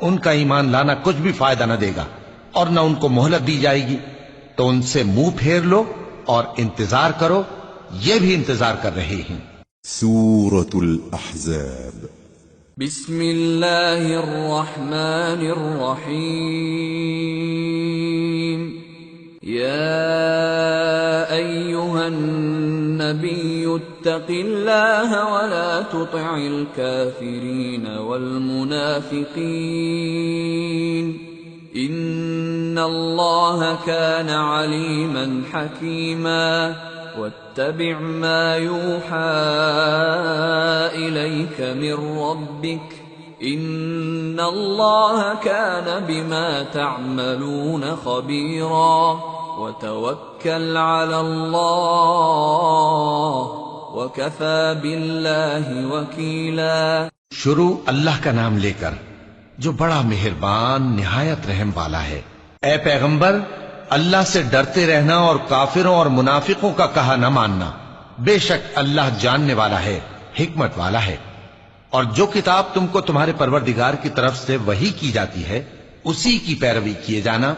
ان کا ایمان لانا کچھ بھی فائدہ نہ دے گا اور نہ ان کو مہلت دی جائے گی، تو ان سے منہ پھیر لو اور انتظار کرو، یہ بھی انتظار کر رہے ہیں۔ سورة الأحزاب بسم اللہ الرحمن الرحیم۔ یا ایہا النبی اتق اللہ ولا تطع الكافرین والمنافقین ان اللہ کان علیما حکیما واتبع ما یوحى الیک من ربک ان اللہ کان بما تعملون خبیرا وتوکل علی اللہ وکفى باللہ وکیلا۔ شروع اللہ کا نام لے کر جو بڑا مہربان نہایت رحم والا ہے۔ اے پیغمبر، اللہ سے ڈرتے رہنا اور کافروں اور منافقوں کا کہا نہ ماننا، بے شک اللہ جاننے والا ہے، حکمت والا ہے۔ اور جو کتاب تم کو تمہارے پروردگار کی طرف سے وحی کی جاتی ہے اسی کی پیروی کیے جانا،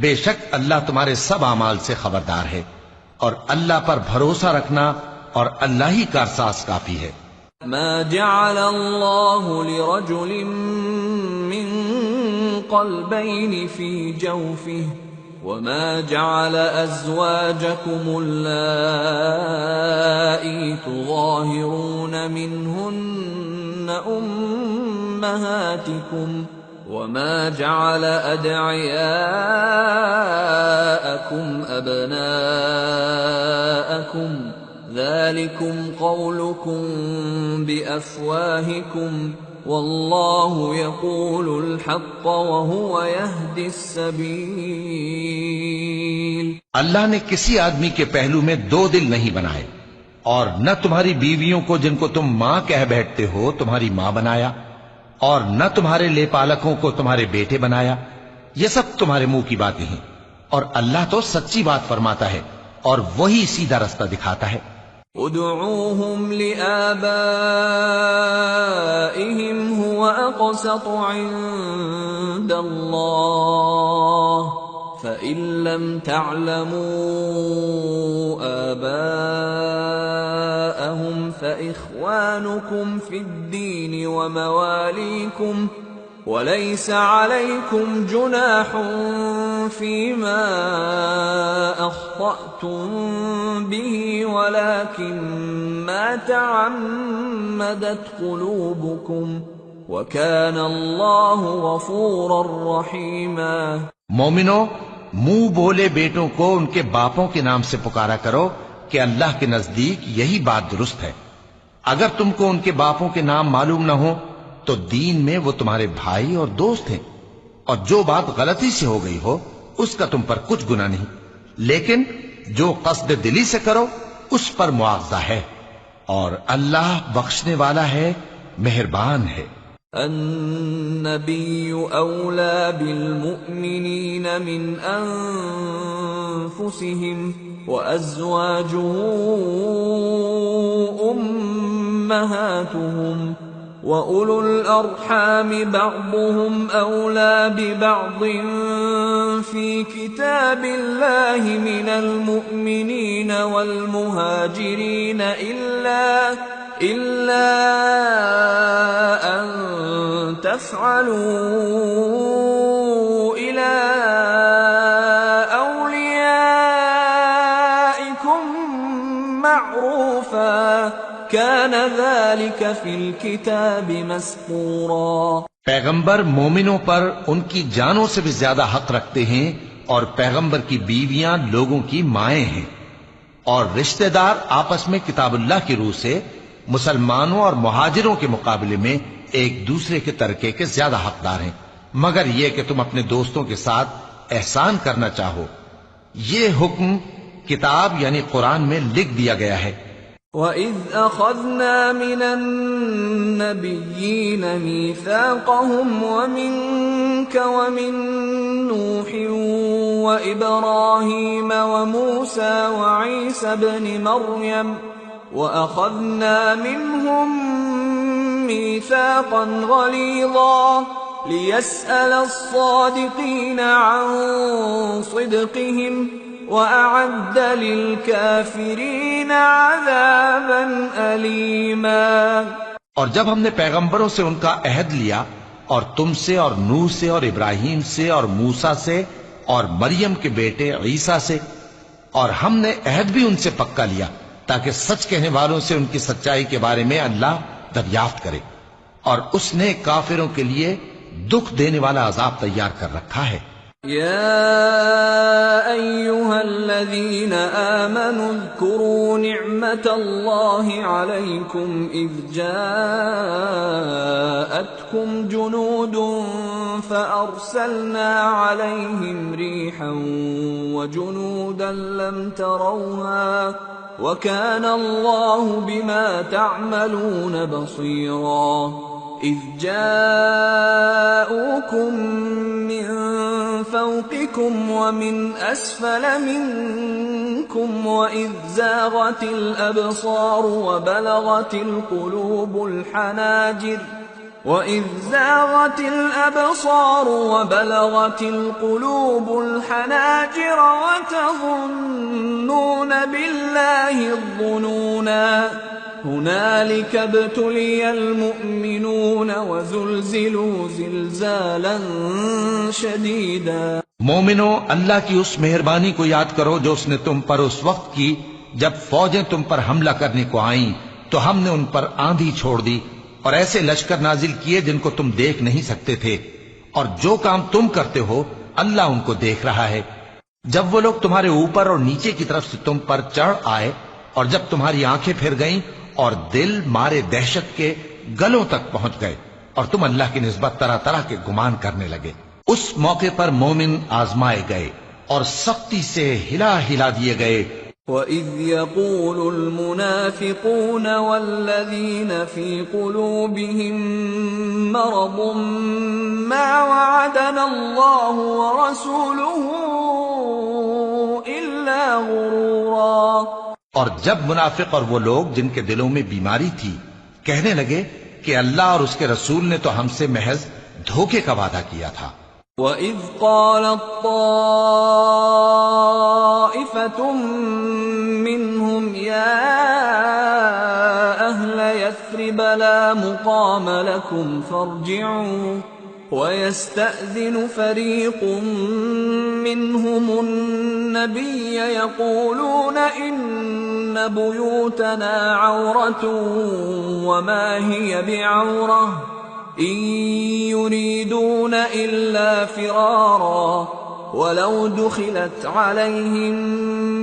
بے شک اللہ تمہارے سب اعمال سے خبردار ہے، اور اللہ پر بھروسہ رکھنا اور اللہ ہی کارساز کافی ہے۔ ما جعل اللہ لرجل من قلبین فی جوفہ وما جعل ازواجکم اللائی تظاہرون منہن امہاتکم وما جعل ادعیاءکم ابناءکم ذلكم قولكم بأفواهكم والله يقول الحق وهو يهدي السبيل۔ اللہ نے کسی آدمی کے پہلو میں دو دل نہیں بنائے، اور نہ تمہاری بیویوں کو جن کو تم ماں کہہ بیٹھتے ہو تمہاری ماں بنایا، اور نہ تمہارے لے پالکوں کو تمہارے بیٹے بنایا۔ یہ سب تمہارے منہ کی باتیں ہیں، اور اللہ تو سچی بات فرماتا ہے اور وہی سیدھا رستہ دکھاتا ہے۔ ادعوهم لآبائهم هو أقسط عند الله فإن لم تعلموا آباءهم فإخوانكم في الدين ومواليكم وليس عليكم جناح فيما أخطأتم به ولكن ما تعمدت قلوبكم وكان الله غفورا رحيما۔ مومنو، منہ بولے بیٹوں کو ان کے باپوں کے نام سے پکارا کرو کہ اللہ کے نزدیک یہی بات درست ہے۔ اگر تم کو ان کے باپوں کے نام معلوم نہ ہو تو دین میں وہ تمہارے بھائی اور دوست ہیں، اور جو بات غلطی سے ہو گئی ہو اس کا تم پر کچھ گناہ نہیں، لیکن جو قصد دلی سے کرو اس پر مواخذہ ہے، اور اللہ بخشنے والا ہے، مہربان ہے۔ النبی اولا بالمؤمنین من انفسهم وازواجه امہاتهم وَأُولُو الْأَرْحَامِ بَعْضُهُمْ أَوْلَى بِبَعْضٍ فِي كِتَابِ اللَّهِ مِنَ الْمُؤْمِنِينَ وَالْمُهَاجِرِينَ إِلَّا أَن تَفْعَلُوا إِلَى أَوْلِيَائِكُمْ مَعْرُوفًا كَانَ ذَلِكَ فِي الْكِتَابِ مَسْطُورًا۔ پیغمبر مومنوں پر ان کی جانوں سے بھی زیادہ حق رکھتے ہیں، اور پیغمبر کی بیویاں لوگوں کی مائیں ہیں، اور رشتہ دار آپس میں کتاب اللہ کی روح سے مسلمانوں اور مہاجروں کے مقابلے میں ایک دوسرے کے ترکے کے زیادہ حقدار ہیں۔ مگر یہ کہ تم اپنے دوستوں کے ساتھ احسان کرنا چاہو. یہ حکم کتاب یعنی قرآن میں لکھ دیا گیا ہے. وَإِذْ أَخَذْنَا مِنَ النَّبِيِّينَ مِيثَاقَهُمْ وَمِنكَ وَمِن نُوحٍ وَإِبْرَاهِيمَ وَمُوسَى وَعِيسَى ابْنِ مَرْيَمَ وَأَخَذْنَا مِنْهُم مِيثَاقًا غَلِيظًا لِيَسْأَلَ الصَّادِقِينَ عَن صِدْقِهِمْ وَأَعَدَّ لِلْكَافِرِينَ عَذَابًا أَلِيمًا. اور جب ہم نے پیغمبروں سے ان کا عہد لیا اور تم سے اور نوح سے اور ابراہیم سے اور موسیٰ سے اور مریم کے بیٹے عیسیٰ سے، اور ہم نے عہد بھی ان سے پکا لیا تاکہ سچ کہنے والوں سے ان کی سچائی کے بارے میں اللہ دریافت کرے، اور اس نے کافروں کے لیے دکھ دینے والا عذاب تیار کر رکھا ہے. يا أيها الذين آمنوا اذكروا نعمة الله عليكم إذ جاءتكم جنود فأرسلنا عليهم ريحا وجنودا لم تروها وكان الله بما تعملون بصيرا. إذ جاءوكم من فوقكم ومن أسفل منكم وإذ زاغت الأبصار وبلغت القلوب الحناجر وتظنون بالله الظنونا. هنالك ابتلي المؤمنون وزلزلوا زلزالا شديدا. مومنو، اللہ کی اس مہربانی کو یاد کرو جو اس نے تم پر اس وقت کی جب فوجیں تم پر حملہ کرنے کو آئیں تو ہم نے ان پر آندھی چھوڑ دی اور ایسے لشکر نازل کیے جن کو تم دیکھ نہیں سکتے تھے، اور جو کام تم کرتے ہو اللہ ان کو دیکھ رہا ہے. جب وہ لوگ تمہارے اوپر اور نیچے کی طرف سے تم پر چڑھ آئے اور جب تمہاری آنکھیں پھر گئیں اور دل مارے دہشت کے گلوں تک پہنچ گئے اور تم اللہ کی نسبت طرح طرح کے گمان کرنے لگے، اس موقع پر مومن آزمائے گئے اور سختی سے ہلا ہلا دیے گئے. وَإِذْ يَقُولُ الْمُنَافِقُونَ وَالَّذِينَ فِي قُلُوبِهِم مَّرَضٌ مَّا وَعَدَنَا اللَّهُ وَرَسُولُهُ إِلَّا غُرُورًا. اور جب منافق اور وہ لوگ جن کے دلوں میں بیماری تھی کہنے لگے کہ اللہ اور اس کے رسول نے تو ہم سے محض دھوکے کا وعدہ کیا تھا. وَإِذْ قَالَتْ طَائِفَةٌ مِّنْهُمْ يَا أَهْلَ يَثْرِبَ لَا مُقَامَ لَكُمْ فَارْجِعُوا وَيَسْتَأْذِنُ فَرِيقٌ مِّنْهُمُ النَّبِيَّ يَقُولُونَ إِنَّ بُيُوتَنَا عَوْرَةٌ وَمَا هِيَ بِعَوْرَةٍ إِن يُرِيدُونَ إِلَّا فِرَارًا وَلَوْ دُخِلَتْ عَلَيْهِم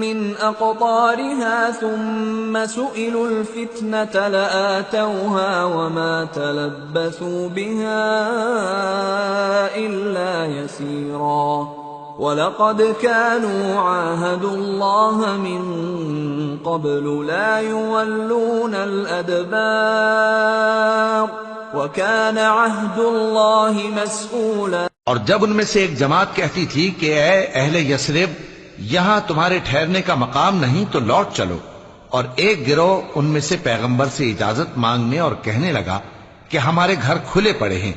مِّنْ أَقْطَارِهَا ثُمَّ سُئِلُوا الْفِتْنَةَ لَآتَوْهَا وَمَا تَلَبَّثُوا بِهَا إِلَّا يَسِيرًا. وَلَقَدْ كَانُوا عَاهَدُوا اللَّهَ مِن قَبْلُ لَا يُوَلُّونَ الْأَدْبَارَ وَكَانَ عَهْدُ اللَّهِ مَسْئُولًا. اور جب ان میں سے ایک جماعت کہتی تھی کہ اے اہل یثرب، یہاں تمہارے ٹھہرنے کا مقام نہیں تو لوٹ چلو، اور ایک گروہ ان میں سے پیغمبر سے اجازت مانگنے اور کہنے لگا کہ ہمارے گھر کھلے پڑے ہیں،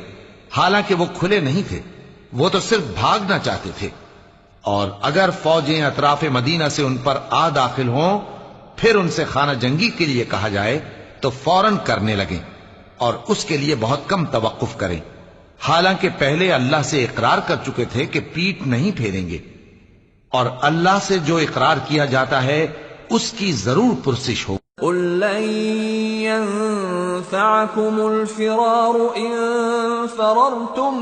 حالانکہ وہ کھلے نہیں تھے، وہ تو صرف بھاگنا چاہتے تھے. اور اگر فوجیں اطراف مدینہ سے ان پر آ داخل ہوں پھر ان سے خانہ جنگی کے لیے کہا جائے تو فوراً کرنے لگیں اور اس کے لیے بہت کم توقف کریں، حالانکہ پہلے اللہ سے اقرار کر چکے تھے کہ پیٹ نہیں پھیریں گے، اور اللہ سے جو اقرار کیا جاتا ہے اس کی ضرور پرسش ہو. قُل لَّن يَنفَعَكُمُ الْفِرَارُ إِن فَرَرْتُم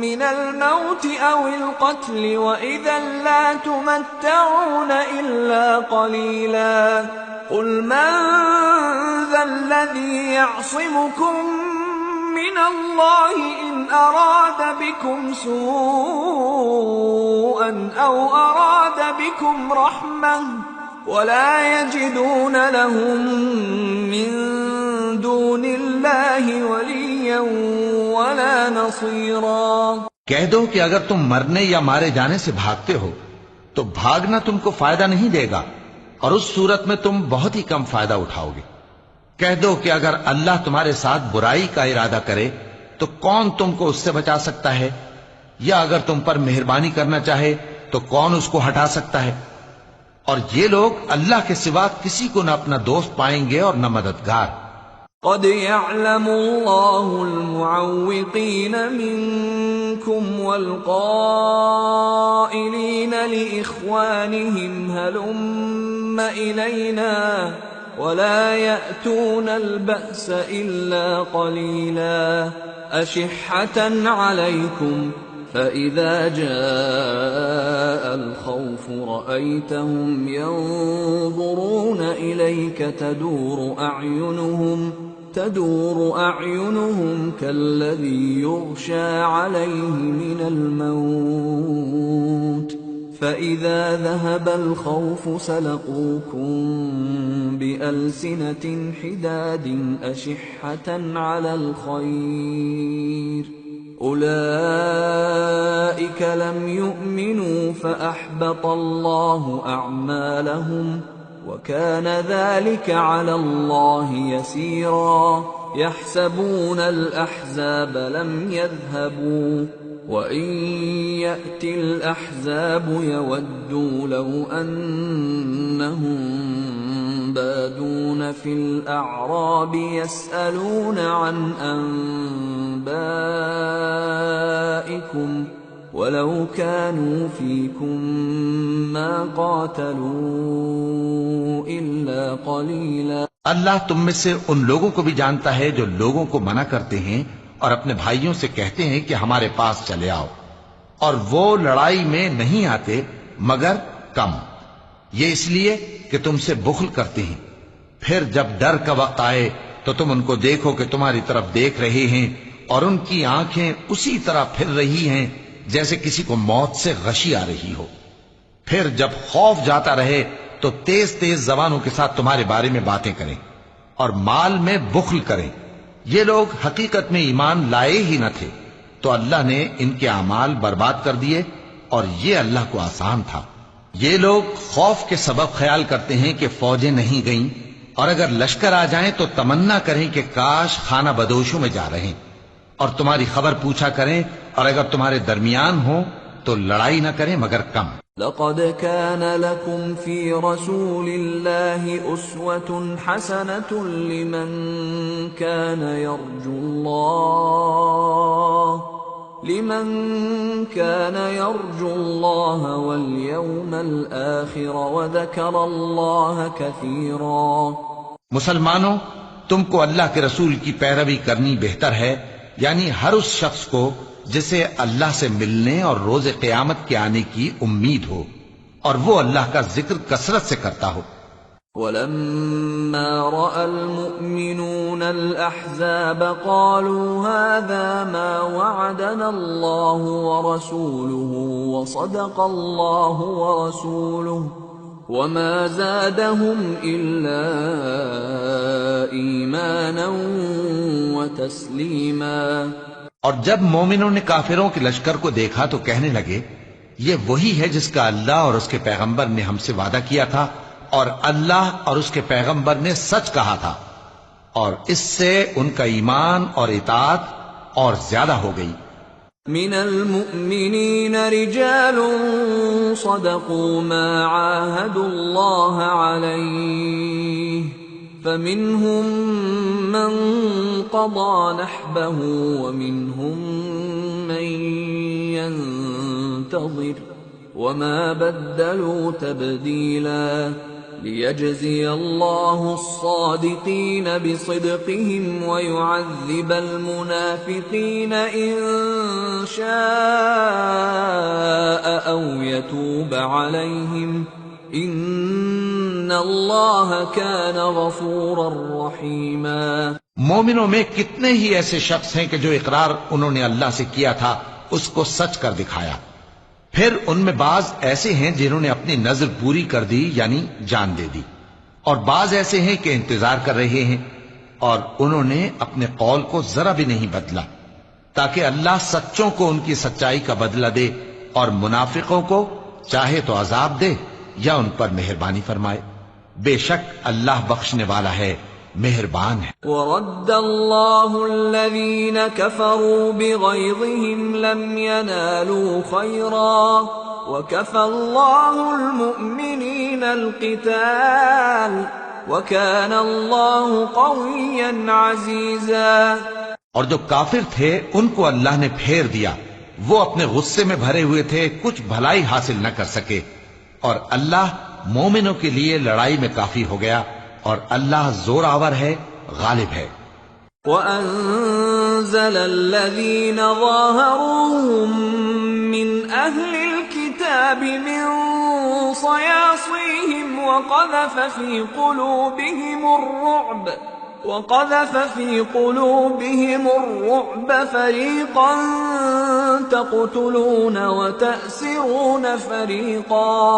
مِّنَ الْمَوْتِ أَوِ الْقَتْلِ وَإِذًا لَّا تُمَتَّعُونَ إِلَّا قَلِيلًا. قُلْ مَن ذَا الَّذِي يَعْصِمُكُم من الله إن أراد بكم سوءا أو أراد بكم رحمة ولا يجدون لهم من دون الله وليا ولا نصيرا۔ کہہ دو کہ اگر تم مرنے یا مارے جانے سے بھاگتے ہو تو بھاگنا تم کو فائدہ نہیں دے گا، اور اس صورت میں تم بہت ہی کم فائدہ اٹھاؤ گے۔ کہہ دو کہ اگر اللہ تمہارے ساتھ برائی کا ارادہ کرے تو کون تم کو اس سے بچا سکتا ہے، یا اگر تم پر مہربانی کرنا چاہے تو کون اس کو ہٹا سکتا ہے؟ اور یہ لوگ اللہ کے سوا کسی کو نہ اپنا دوست پائیں گے اور نہ مددگار۔ قد يعلم الله المعوقين منكم والقائلين لإخوانهم هلم إلينا ولا يأتون البأس إلا قليلا أشحة عليكم فإذا جاء الخوف رأيتهم ينظرون إليك تدور أعينهم كالذي يغشى عليه من الموت فإذا ذهب الخوف سلقوكم بألسنة حداد أشحة على الخير أولئك لم يؤمنوا فأحبط الله أعمالهم وكان ذلك على الله يسيرا يحسبون الأحزاب لم يذهبوا وإن يأتي الأحزاب يودوا لو أنهم بادون في الأعراب يسألون عن أنبائكم ولو كانوا فيكم ما قاتلوا إلا قليلا۔ اللہ تم میں سے ان لوگوں کو بھی جانتا ہے جو لوگوں کو منع کرتے ہیں اور اپنے بھائیوں سے کہتے ہیں کہ ہمارے پاس چلے آؤ، اور وہ لڑائی میں نہیں آتے مگر کم، یہ اس لیے کہ تم سے بخل کرتے ہیں۔ پھر جب ڈر کا وقت آئے تو تم ان کو دیکھو کہ تمہاری طرف دیکھ رہے ہیں اور ان کی آنکھیں اسی طرح پھر رہی ہیں جیسے کسی کو موت سے غشی آ رہی ہو۔ پھر جب خوف جاتا رہے تو تیز تیز زبانوں کے ساتھ تمہارے بارے میں باتیں کریں اور مال میں بخل کریں۔ یہ لوگ حقیقت میں ایمان لائے ہی نہ تھے، تو اللہ نے ان کے اعمال برباد کر دیے، اور یہ اللہ کو آسان تھا۔ یہ لوگ خوف کے سبب خیال کرتے ہیں کہ فوجیں نہیں گئیں، اور اگر لشکر آ جائیں تو تمنا کریں کہ کاش خانہ بدوشوں میں جا رہے، اور تمہاری خبر پوچھا کریں، اور اگر تمہارے درمیان ہو تو لڑائی نہ کریں مگر کم۔ لقد كان لكم في رسول الله أسوة حسنة لمن كان يرجو الله واليوم الآخر وذكر الله كثيرا۔ مسلمانوں، تم کو اللہ کے رسول کی پیروی کرنی بہتر ہے، یعنی ہر اس شخص کو جسے اللہ سے ملنے اور روز قیامت کے آنے کی امید ہو، اور وہ اللہ کا ذکر کثرت سے کرتا ہو۔ وَلَمَّا رَأَى الْمُؤْمِنُونَ الْأَحْزَابَ قَالُوا هَذَا مَا وَعَدَنَا اللَّهُ وَرَسُولُهُ وَصَدَقَ اللَّهُ وَرَسُولُهُ وَمَا زَادَهُمْ إِلَّا إِيمَانًا وَتَسْلِيمًا۔ اور جب مومنوں نے کافروں کے لشکر کو دیکھا تو کہنے لگے، یہ وہی ہے جس کا اللہ اور اس کے پیغمبر نے ہم سے وعدہ کیا تھا، اور اللہ اور اس کے پیغمبر نے سچ کہا تھا، اور اس سے ان کا ایمان اور اطاعت اور زیادہ ہو گئی۔ من المؤمنین رجال صدقوا ما عاهدوا الله عليه فمنهم من قضى نحبه ومنهم من ينتظر وما بدلوا تبديلا ليجزي الله الصادقين بصدقهم ويعذب المنافقين إن شاء أو يتوب عليهم إن اللہ کان غفورا رحیما۔ مومنوں میں کتنے ہی ایسے شخص ہیں کہ جو اقرار انہوں نے اللہ سے کیا تھا اس کو سچ کر دکھایا، پھر ان میں بعض ایسے ہیں جنہوں نے اپنی نظر پوری کر دی یعنی جان دے دی، اور بعض ایسے ہیں کہ انتظار کر رہے ہیں، اور انہوں نے اپنے قول کو ذرا بھی نہیں بدلا، تاکہ اللہ سچوں کو ان کی سچائی کا بدلہ دے اور منافقوں کو چاہے تو عذاب دے یا ان پر مہربانی فرمائے۔ بے شک اللہ بخشنے والا ہے، مہربان ہے۔ ورد اللہ الذین کفروا بغیظہم لم ینالوا خیرا وکفى اللہ المؤمنین القتال وکان اللہ قویا عزیزا۔ اور جو کافر تھے ان کو اللہ نے پھیر دیا، وہ اپنے غصے میں بھرے ہوئے تھے، کچھ بھلائی حاصل نہ کر سکے، اور اللہ مومنوں کے لیے لڑائی میں کافی ہو گیا، اور اللہ زور آور ہے، غالب ہے۔ وَأَنزَلَ الَّذِينَ ظَاهَرُوهُم مِّنْ أَهْلِ الْكِتَابِ مِنْ صَيَاصِيهِمْ وَقَذَفَ فِي قُلُوبِهِمُ الرُّعْبَ فَرِيقًا تَقْتُلُونَ وَتَأْسِرُونَ فَرِيقًا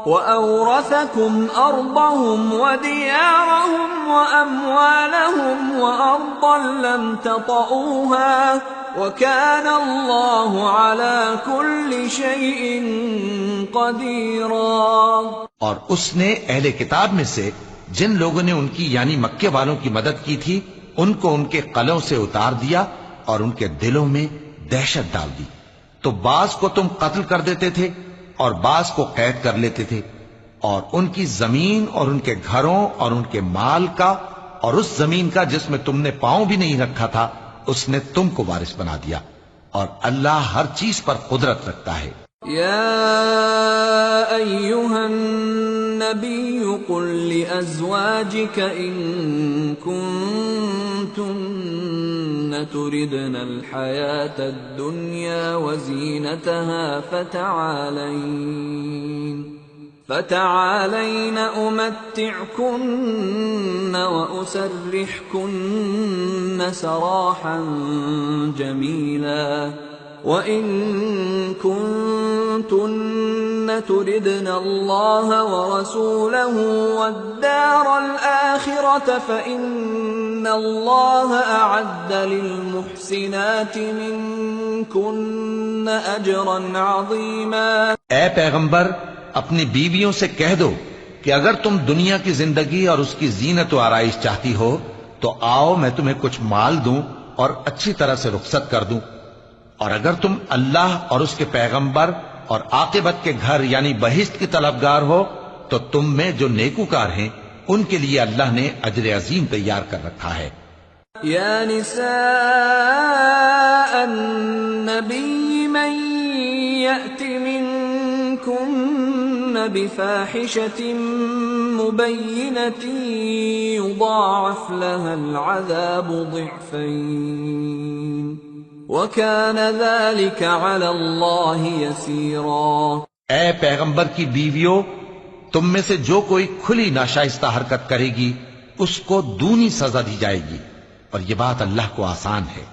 وَأَوْرَثَكُمْ أَرْضَهُمْ وَدِيَارَهُمْ وَأَمْوَالَهُمْ وَأَرْضًا لَمْ تَطَئُوهَا وَكَانَ اللَّهُ عَلَى كُلِّ شَيْءٍ قَدِيرًا۔ اور اس نے اہل کتاب میں سے جن لوگوں نے ان کی یعنی مکے والوں کی مدد کی تھی ان کو ان کے قلعوں سے اتار دیا اور ان کے دلوں میں دہشت ڈال دی، تو بعض کو تم قتل کر دیتے تھے اور بعض کو قید کر لیتے تھے، اور ان کی زمین اور ان کے گھروں اور ان کے مال کا اور اس زمین کا جس میں تم نے پاؤں بھی نہیں رکھا تھا اس نے تم کو وارث بنا دیا، اور اللہ ہر چیز پر قدرت رکھتا ہے۔ یا ایھا النبی قل لأزواجک ان کنتن تردن الحیاة الدنیا وزینتها فتعالین امتعکن واسرحکن سراحا جمیلا وَإِن كُنتُنَّ تُرِدْنَ اللَّهَ وَرَسُولَهُ وَالدَّارَ الْآخِرَةَ فَإِنَّ اللَّهَ أَعَدَّ لِلْمُحْسِنَاتِ مِنكُنَّ أَجْرًا عَظِيمًا۔ اے پیغمبر اپنی بیویوں سے کہہ دو کہ اگر تم دنیا کی زندگی اور اس کی زینت و آرائش چاہتی ہو تو آؤ میں تمہیں کچھ مال دوں اور اچھی طرح سے رخصت کر دوں، اور اگر تم اللہ اور اس کے پیغمبر اور عاقبت کے گھر یعنی بہشت کی طلبگار ہو تو تم میں جو نیکوکار ہیں ان کے لیے اللہ نے اجر عظیم تیار کر رکھا ہے۔ یا نساء النبی من یأت منکن بفاحشة مبینة یضاعف لها العذاب ضعفین وَكَانَ ذَلِكَ عَلَى اللَّهِ يَسِيرًا۔ اے پیغمبر کی بیویوں، تم میں سے جو کوئی کھلی ناشائستہ حرکت کرے گی اس کو دونی سزا دی جائے گی، اور یہ بات اللہ کو آسان ہے۔